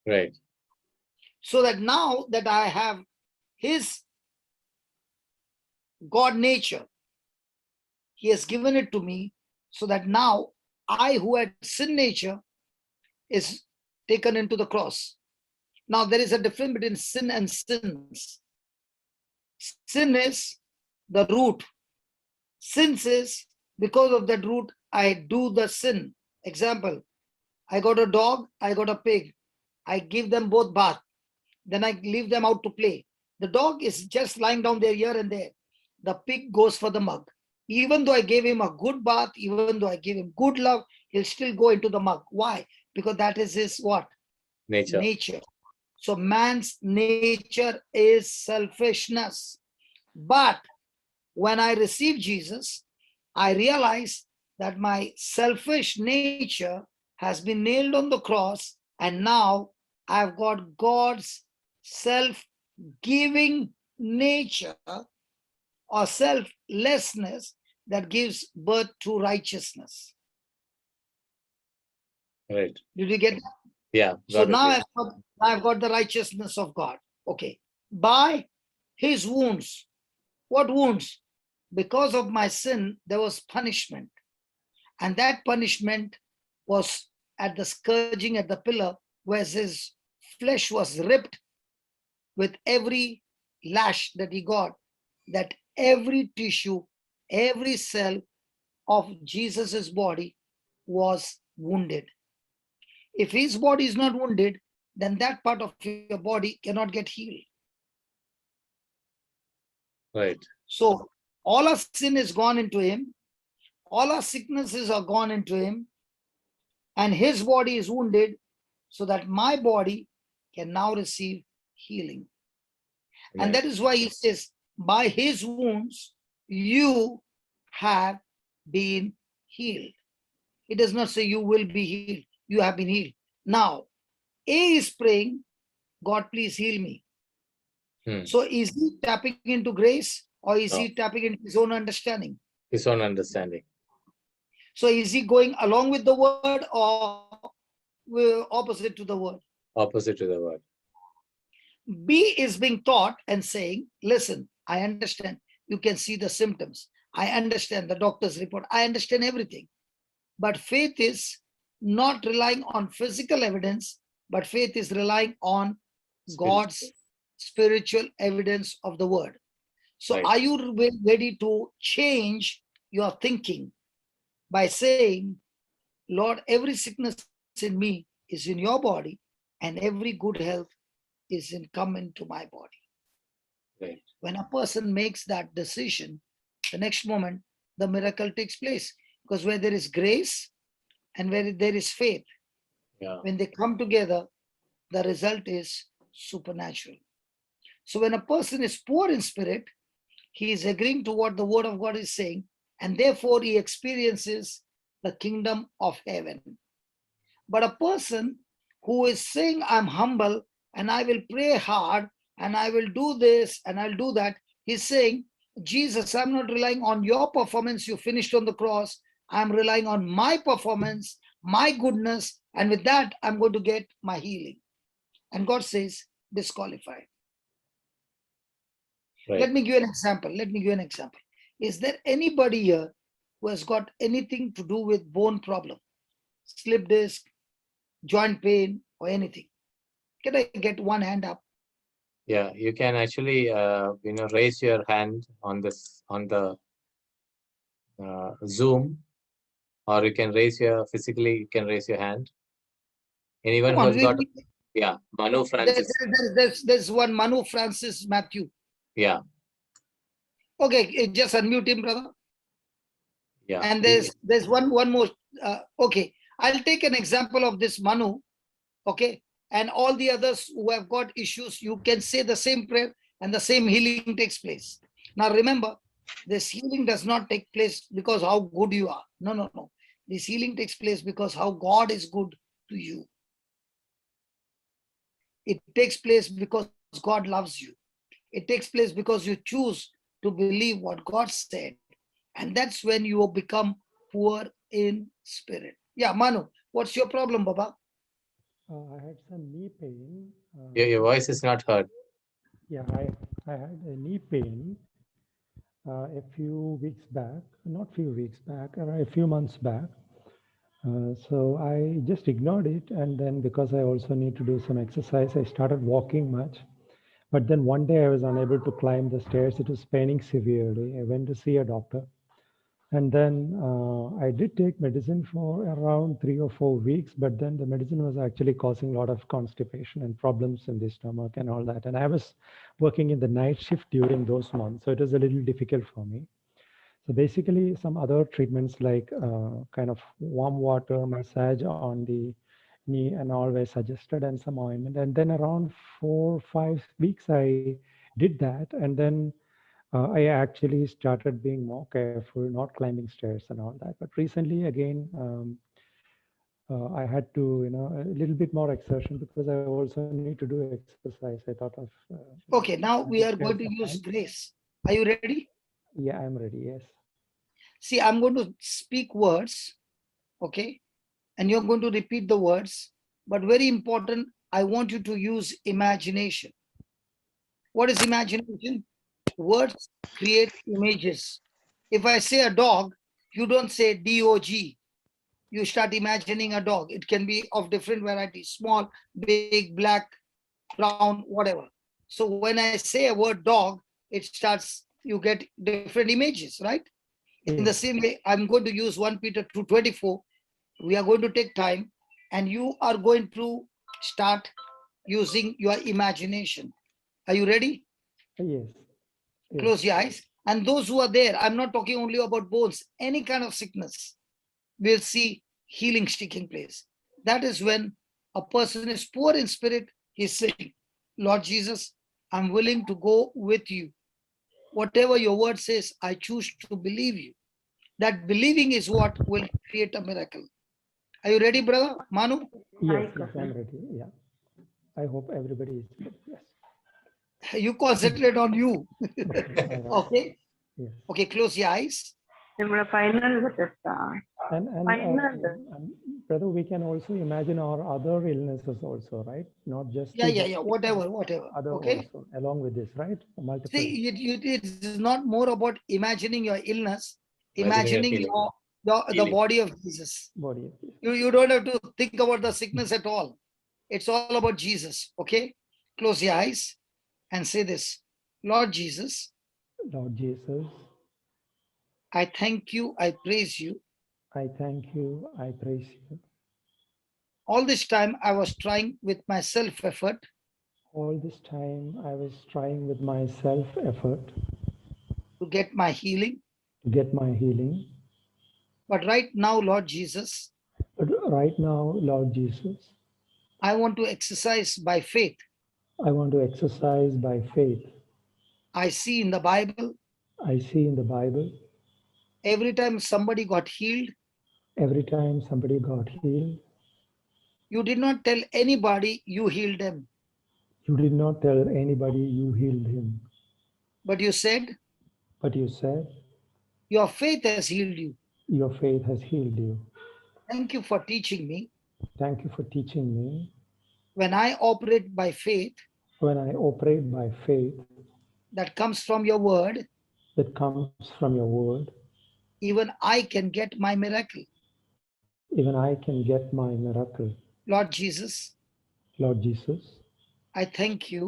Right. So that now that I have his God nature, he has given it to me so that now I, who had sin nature, is taken into the cross. Now there is a difference between sin and sins. Sin is the root. Sins is because of that root, I do the sin. Example, I got a dog, I got a pig. I give them both bath. Then I leave them out to play. The dog is just lying down there here and there. The pig goes for the mug. Even though I gave him a good bath, even though I gave him good love, he'll still go into the mug. Why? Because that is his what? Nature. Nature. So man's nature is selfishness. But when I received Jesus, I realized that my selfish nature has been nailed on the cross, and now I've got God's self-giving nature or selflessness that gives birth to righteousness. Right. Did you get that? Yeah. So Got it. now Yeah. I've got the righteousness of God. Okay. By his wounds. What wounds? Because of my sin, there was punishment. And that punishment was at the scourging at the pillar, where his flesh was ripped with every lash that he got, that every tissue, every cell of Jesus's body was wounded. If his body is not wounded, then that part of your body cannot get healed. Right. So all our sin is gone into him, all our sicknesses are gone into him, and his body is wounded so that my body can now receive healing. And Right. that is why he says, by his wounds, you have been healed. It does not say you will be healed, you have been healed. Now, A is praying, God, please heal me. So is he tapping into grace or is he No. tapping into his own understanding? His own understanding. So is he going along with the word or opposite to the word? Opposite to the word. B is being taught and saying, listen, I understand. You can see the symptoms. I understand the doctor's report. I understand everything. But faith is not relying on physical evidence, but faith is relying on God's Spiritual. spiritual evidence of the word. So Right. are you ready to change your thinking by saying, Lord, every sickness in me is in your body, and every good health is in come into my body. Right. When a person makes that decision, the next moment the miracle takes place. Because where there is grace and where there is faith, Yeah. when they come together, the result is supernatural. So when a person is poor in spirit, he is agreeing to what the word of God is saying, and therefore he experiences the kingdom of heaven. But a person who is saying, I'm humble and I will pray hard and I will do this and I'll do that, he's saying, Jesus, I'm not relying on your performance you finished on the cross. I'm relying on my performance, my goodness, and with that, I'm going to get my healing. And God says, disqualified. Right. Let me give you an example. Is there anybody here who has got anything to do with bone problem, slip disc, joint pain, or anything? Can I get one hand up? Yeah. You can actually, raise your hand on this on the Zoom, or you can raise your physically. You can raise your hand. Anyone Come who on. has got, yeah, Manu Francis. There's one Manu Francis Matthew. Yeah. Okay, just unmute him, brother. Yeah. And there's one more. Okay, I'll take an example of this Manu. Okay, and all the others who have got issues, you can say the same prayer and the same healing takes place. Now remember, this healing does not take place because how good you are. No. This healing takes place because how God is good to you. It takes place because God loves you. It takes place because you choose to believe what God said. And that's when you become poor in spirit. Yeah, Manu, what's your problem, Baba? I had some knee pain. Your voice is not heard. Yeah, I had a knee pain a few weeks back, not few weeks back, a few months back. So I just ignored it, and then because I also need to do some exercise, I started walking much. But then one day I was unable to climb the stairs. It was paining severely. I went to see a doctor. And then I did take medicine for around 3 or 4 weeks, but then the medicine was actually causing a lot of constipation and problems in the stomach and all that. And I was working in the night shift during those months, so it was a little difficult for me. So basically, some other treatments like kind of warm water massage on the knee and all were suggested, and some ointment. And then around 4 or 5 weeks, I did that, and then I actually started being more careful, not climbing stairs and all that. But recently, again, I had to, a little bit more exertion because I also need to do exercise. I thought of Okay, climbing now we stairs are for going to fun. use grace. Are you ready? Yeah, I'm ready. Yes. See, I'm going to speak words, okay? and you're going to repeat the words. But very important, I want you to use imagination. What is imagination? Words create images. If I say a dog, you don't say D-O-G. You start imagining a dog. It can be of different varieties, small, big, black, brown, whatever. So when I say a word dog, it starts, you get different images, right? In the same way, I'm going to use 1 Peter 2:24. We are going to take time and you are going to start using your imagination. Are you ready? Yes. Close your eyes. And those who are there, I'm not talking only about bones, any kind of sickness, we'll see healing taking place. That is when a person is poor in spirit, he's saying, Lord Jesus, I'm willing to go with you. Whatever your word says, I choose to believe you. That believing is what will create a miracle. Are you ready, brother Manu? Yes, yes, I'm ready. Yeah. I hope everybody is ready. Yes. You concentrate on you. Okay. Okay. Yes. Okay, close your eyes. Final And brother, we can also imagine our other illnesses also, right? Not just Yeah, whatever. other Okay. also along with this, right? Multiple. See, it is not more about imagining your illness, imagining Imagining your the healing. body of Jesus. Body. You don't have to think about the sickness at all. It's all about Jesus. Okay. Close your eyes and say this. Lord Jesus, Lord Jesus, I thank you, I praise you. I thank you, I praise you. All this time I was trying with my self-effort All this time I was trying with my self-effort to get my healing. to get my healing. But right now, Lord Jesus, But right now, Lord Jesus, I want to exercise by faith. I want to exercise by faith. I see in the Bible, I see in the Bible, every time somebody got healed, every time somebody got healed, you did not tell anybody you healed them, you did not tell anybody you healed him, but you said, but you said, your faith has healed you. your faith has healed you. Thank you for teaching me. Thank you for teaching me. When I operate by faith, When I operate by faith that comes from your word, that comes from your word, even I can get my miracle. even I can get my miracle. Lord Jesus, Lord Jesus, I thank you.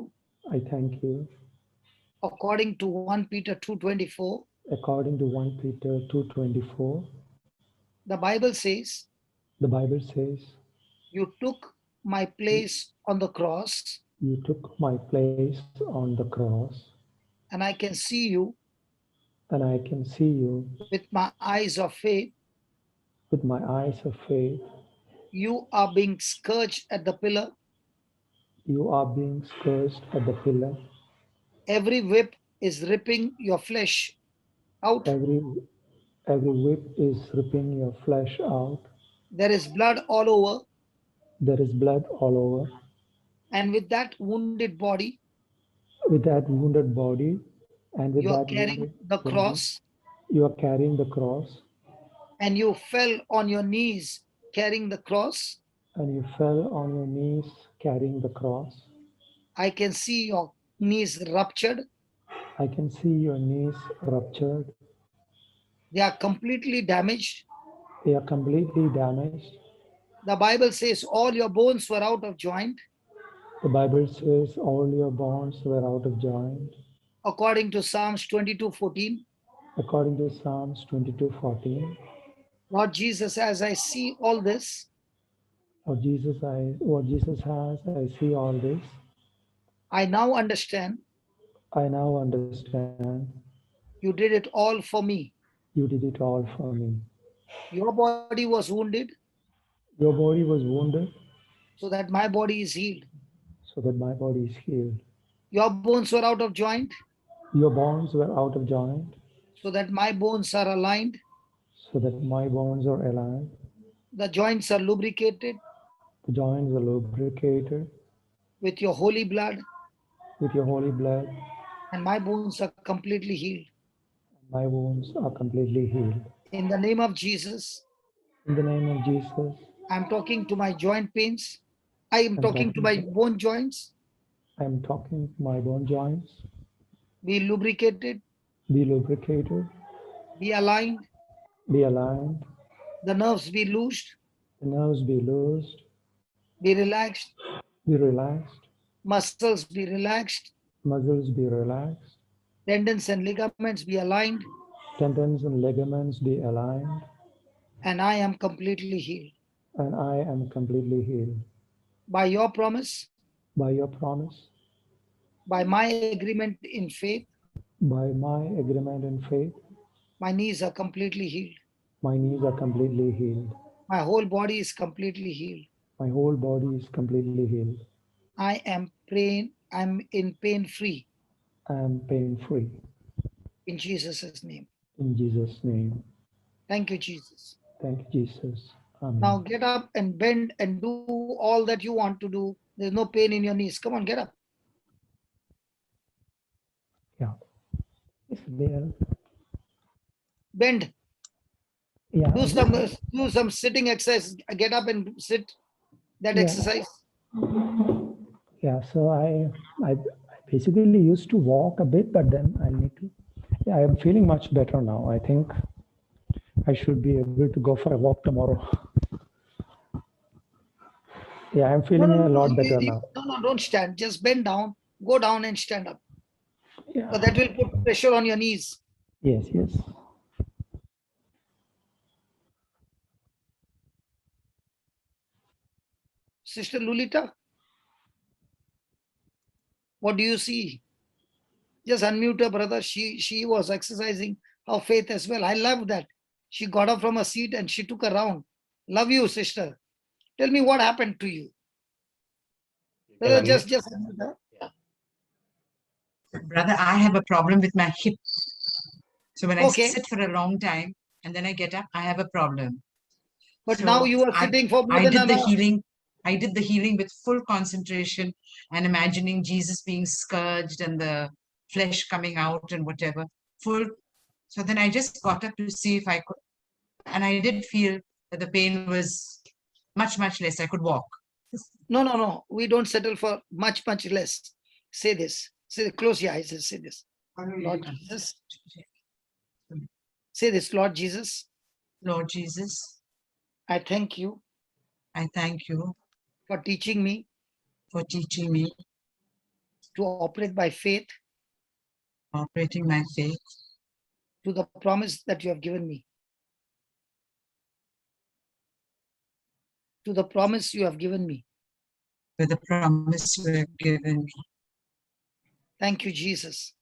I thank you. According to 1 Peter 2:24, According to 1 Peter 2:24, the Bible says, the Bible says, you took my place on the cross, you took my place on the cross, and I can see you and I can see you with my eyes of faith. with my eyes of faith. You are being scourged at the pillar. You are being scourged at the pillar. Every whip is ripping your flesh out. Every whip is ripping your flesh out. There is blood all over. There is blood all over. And with that wounded body, With that wounded body, and with you are that carrying wounded the body, cross, you are carrying the cross, and you fell on your knees carrying the cross. and you fell on your knees carrying the cross. I can see your knees ruptured. I can see your knees ruptured. They are completely damaged. They are completely damaged. The Bible says all your bones were out of joint. The Bible says all your bones were out of joint. According to Psalms 22:14, According to Psalms 22:14. Lord Jesus, as I see all this, What Jesus has, I see all this. I now understand I now understand you did it all for me. you did it all for me. Your body was wounded Your body was wounded so that my body is healed. so that my body is healed. Your bones were out of joint Your bones were out of joint so that my bones are aligned. so that my bones are aligned. The joints are lubricated The joints are lubricated with your holy blood, with your holy blood. and my bones are completely healed. My wounds are completely healed. In the name of Jesus, In the name of Jesus, I'm talking to my joint pains. I am I'm talking to my talking, bone joints. I'm talking to my bone joints. Be lubricated, Be lubricated, be aligned, be aligned, the nerves be loosed, the nerves be loosed, be relaxed, be relaxed, muscles be relaxed, muscles be relaxed, tendons and ligaments be aligned, tendons and ligaments be aligned, and I am completely healed. and I am completely healed. By your promise, By your promise, by my agreement in faith, by my agreement in faith, my knees are completely healed. my knees are completely healed. My whole body is completely healed. My whole body is completely healed. I'm in pain free I am pain free. in Jesus' name. In Jesus' name. Thank you, Jesus. Thank you, Jesus. Amen. Now get up and bend and do all that you want to do. There's no pain in your knees. Come on, get up. Yeah. It's there. Bend. Yeah. Do some sitting exercise. Get up and sit. That Yeah. exercise. Yeah. So I basically used to walk a bit, but then I need to. Yeah, I am feeling much better now. I think I should be able to go for a walk tomorrow. Yeah, I'm feeling a lot better now. No, don't stand. Just bend down. Go down and stand up. Yeah. So that will put pressure on your knees. Yes. Yes. Sister Lulita, what do you see? Just unmute her, brother. She was exercising her faith as well. I love that. She got up from her seat and she took a round. Love you, sister. Tell me what happened to you. Brother, just unmute her. Brother, I have a problem with my hip. So when I Okay. sit for a long time and then I get up, I have a problem. But So now you are sitting for more I than did an the hour. healing. I did the healing with full concentration and imagining Jesus being scourged and the flesh coming out and whatever. Full. So then I just got up to see if I could, and I did feel that the pain was much, much less. I could walk. No. We don't settle for much less. Say this. Say, close your eyes and say this. Lord Jesus. Say this, Lord Jesus. Lord Jesus, I thank you I thank you for teaching me for teaching me, to operate by faith operating my faith to the promise that you have given me. To the promise you have given me. with the promise you have given me. Thank you, Jesus.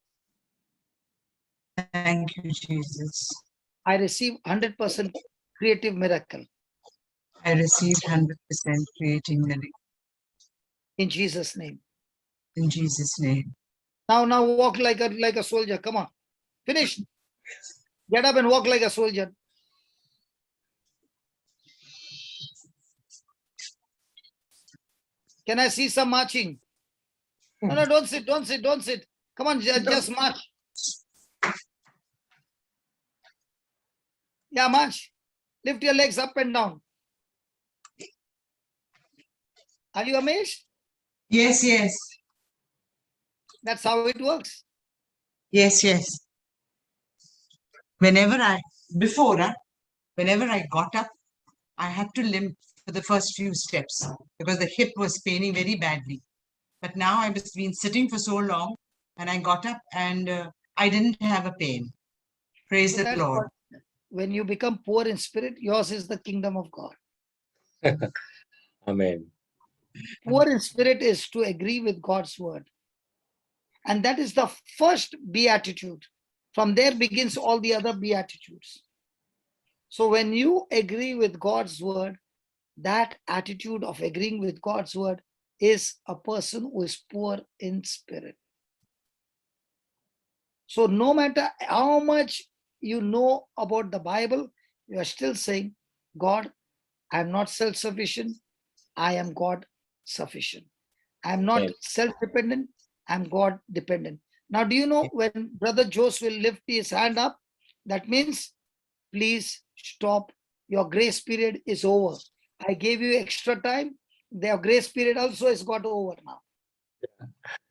Thank you, Jesus. I receive 100% creative miracle I received 100% creating miracle in Jesus' name. in Jesus' name. Now walk like a soldier. Come on. Finish. Get up and walk like a soldier. Can I see some marching? No, don't sit. Come on, just march. Yeah, march. Lift your legs up and down. Are you amazed? Yes, yes. That's how it works. Yes, yes. Whenever I got up, I had to limp for the first few steps because the hip was paining very badly. But now I was been sitting for so long and I got up and I didn't have a pain. Praise So the Lord. when you become poor in spirit, yours is the kingdom of God. Amen. Poor in spirit is to agree with God's word. And that is the first beatitude. From there begins all the other beatitudes. So when you agree with God's word, that attitude of agreeing with God's word is a person who is poor in spirit. So no matter how much you know about the Bible, you are still saying, God, I am not self-sufficient. I am God sufficient. I am not Amen. self-dependent. I am God dependent. Now, do you know when Brother Jose will lift his hand up, that means, please stop. Your grace period is over. I gave you extra time. Their grace period also has got over now.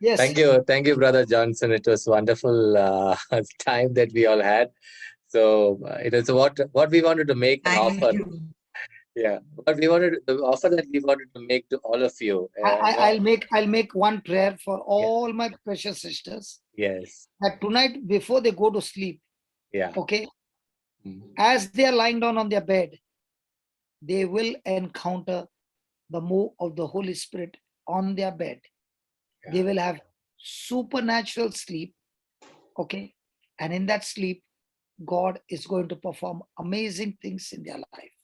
Yes. Thank you, Brother Johnson. It was wonderful time that we all had. So it is what we wanted to make an Thank offer. you. Yeah, what we wanted, the offer that we wanted to make to all of you. I'll make one prayer for all my precious sisters. Yes. That tonight, before they go to sleep, Yeah. okay, Mm. as they are lying down on their bed, they will encounter the move of the Holy Spirit on their bed. They will have supernatural sleep, okay, and in that sleep, God is going to perform amazing things in their life.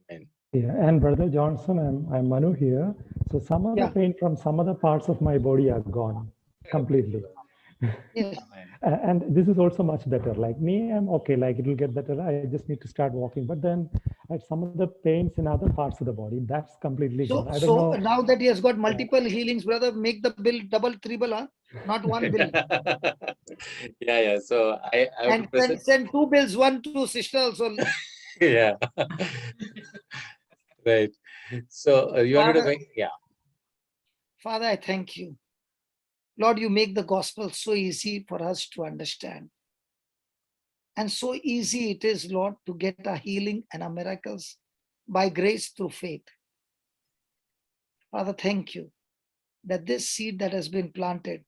Amen. Yeah, and Brother Johnson, I'm Manu here. So some of the pain from some other parts of my body are gone completely. Yes. And this is also much better. Like me, I'm okay, like it will get better. I just need to start walking. But then I have some of the pains in other parts of the body, that's completely gone. I don't So know. now that he has got multiple healings, brother, make the bill double, triple, huh? Not one bill. Yeah. So I have to And present. send two bills, one to sister also. Yeah. Right. So you wanted to make, yeah. Father, I thank you. Lord, you make the gospel so easy for us to understand. And so easy it is, Lord, to get our healing and our miracles by grace through faith. Father, thank you that this seed that has been planted,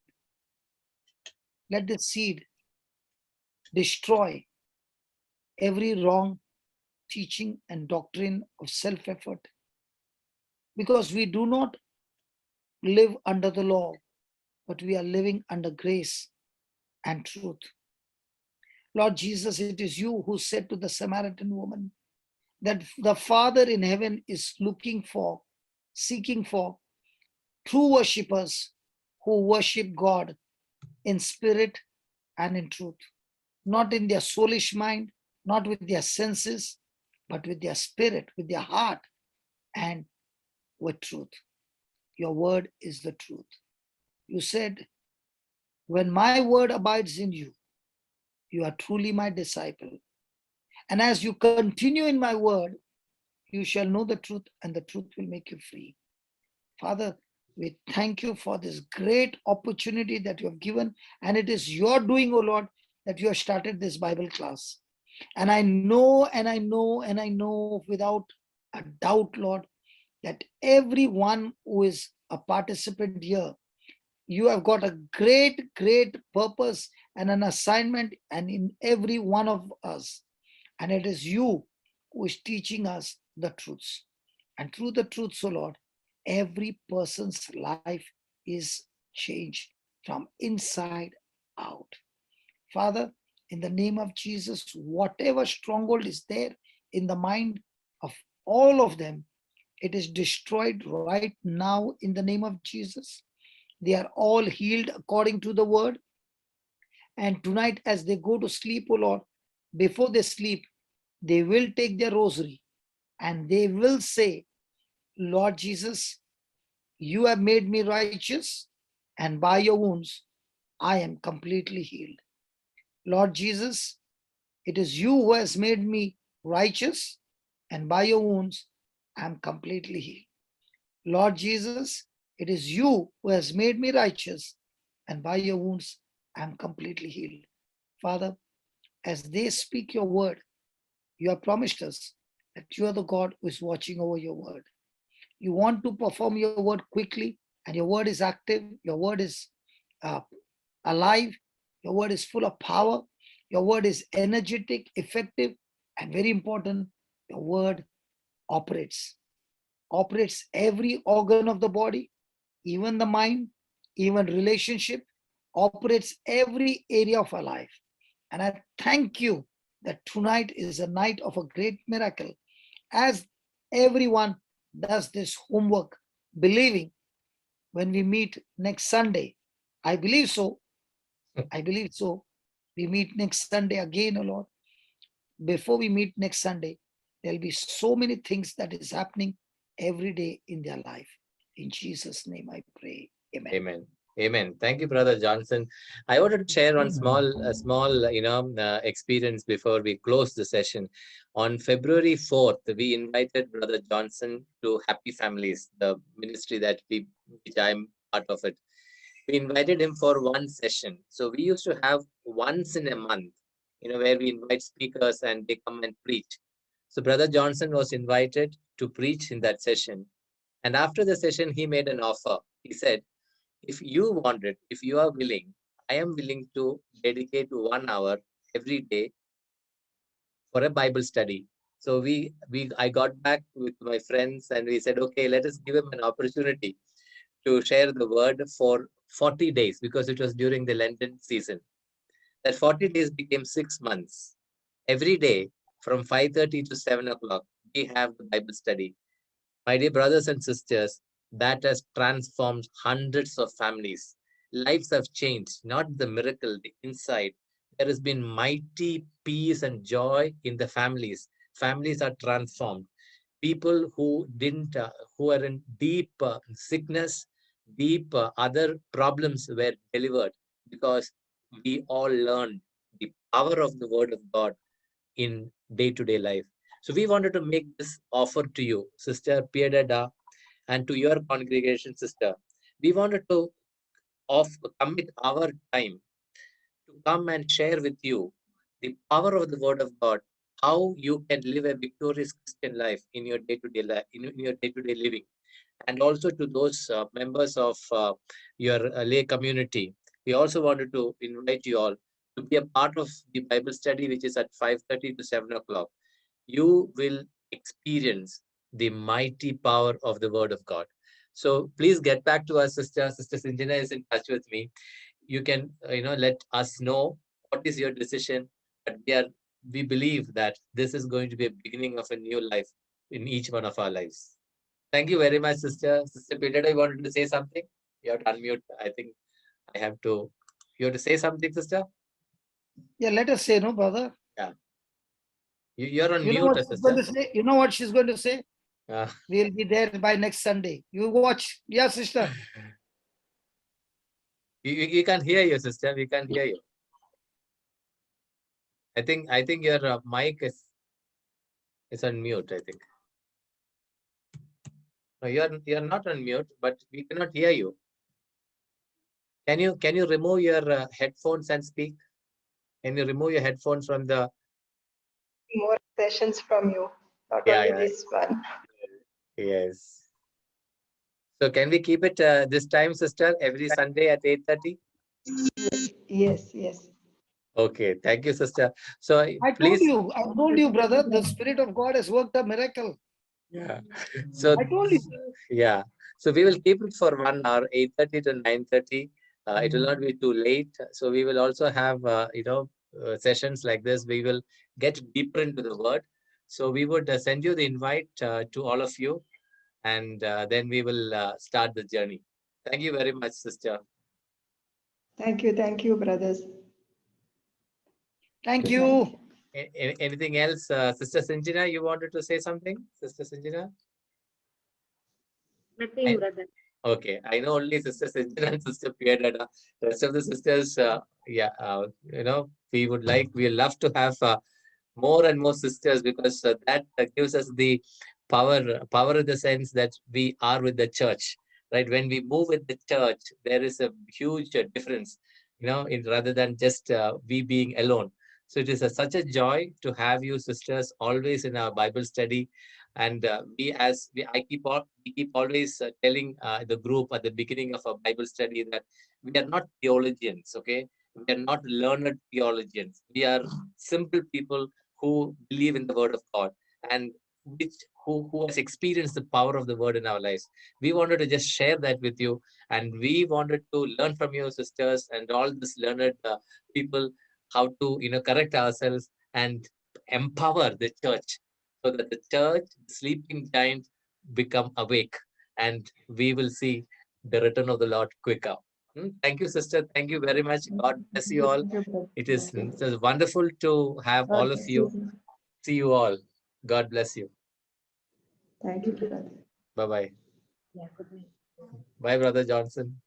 let this seed destroy every wrong teaching and doctrine of self-effort. Because we do not live under the law, but we are living under grace and truth. Lord Jesus, it is you who said to the Samaritan woman that the Father in heaven is seeking for true worshippers who worship God in spirit and in truth, not in their soulish mind, not with their senses, but with their spirit, with their heart, and with truth. Your word is the truth. You said, when my word abides in you, you are truly my disciple. And as you continue in my word, you shall know the truth, and the truth will make you free. Father, we thank you for this great opportunity that you have given. And it is your doing, O Lord, that you have started this Bible class. And I know, and I know, and I know without a doubt, Lord, that everyone who is a participant here, you have got a great, great purpose and an assignment, and in every one of us. And it is you who is teaching us the truths. And through the truths, O Lord, every person's life is changed from inside out. Father, in the name of Jesus, whatever stronghold is there in the mind of all of them, it is destroyed right now in the name of Jesus. They are all healed according to the word. And tonight, as they go to sleep, O Lord, before they sleep, they will take their rosary and they will say, Lord Jesus, you have made me righteous, and by your wounds, I am completely healed. Lord Jesus, it is you who has made me righteous, and by your wounds, I am completely healed. Lord Jesus, it is you who has made me righteous, and by your wounds, I am completely healed. Father, as they speak your word, you have promised us that you are the God who is watching over your word. You want to perform your word quickly, and your word is active, your word is alive, your word is full of power, your word is energetic, effective, and very important, your word operates every organ of the body, even the mind, even relationship, operates every area of our life. And I thank you that tonight is a night of a great miracle as everyone does this homework, believing when we meet next Sunday. I believe so. I believe so. We meet next Sunday again, O Lord. Before we meet next Sunday, there'll be so many things that is happening every day in their life. In Jesus' name I pray. Amen. Amen. Amen. Thank you, Brother Johnson. I wanted to share one small, experience before we close the session. On February 4th, we invited Brother Johnson to Happy Families, the ministry which I'm part of it. We invited him for one session. So we used to have once in a month, where we invite speakers and they come and preach. So Brother Johnson was invited to preach in that session. And after the session, he made an offer. He said, if you want it, if you are willing, I am willing to dedicate 1 hour every day for a Bible study. So I got back with my friends and we said, okay, let us give him an opportunity to share the word for 40 days because it was during the Lenten season. That 40 days became 6 months. Every day from 5:30 to 7 o'clock, we have the Bible study. My dear brothers and sisters, that has transformed hundreds of families. Lives have changed, not the miracle, the inside. There has been mighty peace and joy in the families. Families are transformed. People who didn't, who are in deep sickness, deep other problems were delivered because we all learned the power of the Word of God in day-to-day life. So we wanted to make this offer to you, Sister Piedada, and to your congregation, Sister. We wanted to commit our time to come and share with you the power of the Word of God, how you can live a victorious Christian life in your day-to-day life, in your day-to-day living, and also to those members of your lay community. We also wanted to invite you all to be a part of the Bible study, which is at 5:30 to 7 o'clock. You will experience the mighty power of the Word of God. So please get back to us, Sister. Sister Sinjana is in touch with me. You can, let us know what is your decision. But we believe that this is going to be a beginning of a new life in each one of our lives. Thank you very much, Sister. Sister Peter, I wanted to say something. You have to unmute. I think I have to. You have to say something, Sister? Yeah, let us say, no, brother. Yeah. You're on You know mute, what she's going Sister. to say? You know what she's going to say? Uh, We'll be there by next Sunday. You watch. Yeah, sister. you can't hear you, Sister. We can't hear you. I think your mic is on mute, I think. No, you're not on mute, but we cannot hear you. Can you remove your headphones and speak? Can you remove your headphones from the? More sessions from you, not Yeah, only yeah. this one. Yes. So can we keep it this time, Sister, every Sunday at 8:30? Yes. Okay, thank you, Sister. So I told please. you, brother, the Spirit of God has worked a miracle. Yeah. So I told you. yeah. So we will keep it for 1 hour, 8:30 to 9:30. It will not be too late. So we will also have sessions like this. We will get deeper into the Word. So we would send you the invite to all of you, and then we will start the journey. Thank you very much, Sister. Thank you, brothers. Thank Good you. night. Anything else, Sister Sinjana? You wanted to say something, Sister Sinjana? Nothing, brother. Okay, I know only Sister Sinjana and Sister Piedada. Rest of the sisters, we love to have more and more sisters because that gives us the power in the sense that we are with the church, right? When we move with the church, there is a huge difference, rather than just we being alone. So it is such a joy to have you sisters always in our Bible study. And we keep always telling the group at the beginning of our Bible study that we are not theologians, okay? We are not learned theologians. We are simple people who believe in the Word of God and who has experienced the power of the Word in our lives. We wanted to just share that with you, and we wanted to learn from you, sisters, and all these learned people how to correct ourselves and empower the church so that the church, the sleeping giant, become awake, and we will see the return of the Lord quicker. Thank you, sister. Thank you very much. God bless you all. It is wonderful to have all of you. See you all. God bless you. Thank you, brother. Bye-bye. Yeah, good night. Bye, Brother Johnson.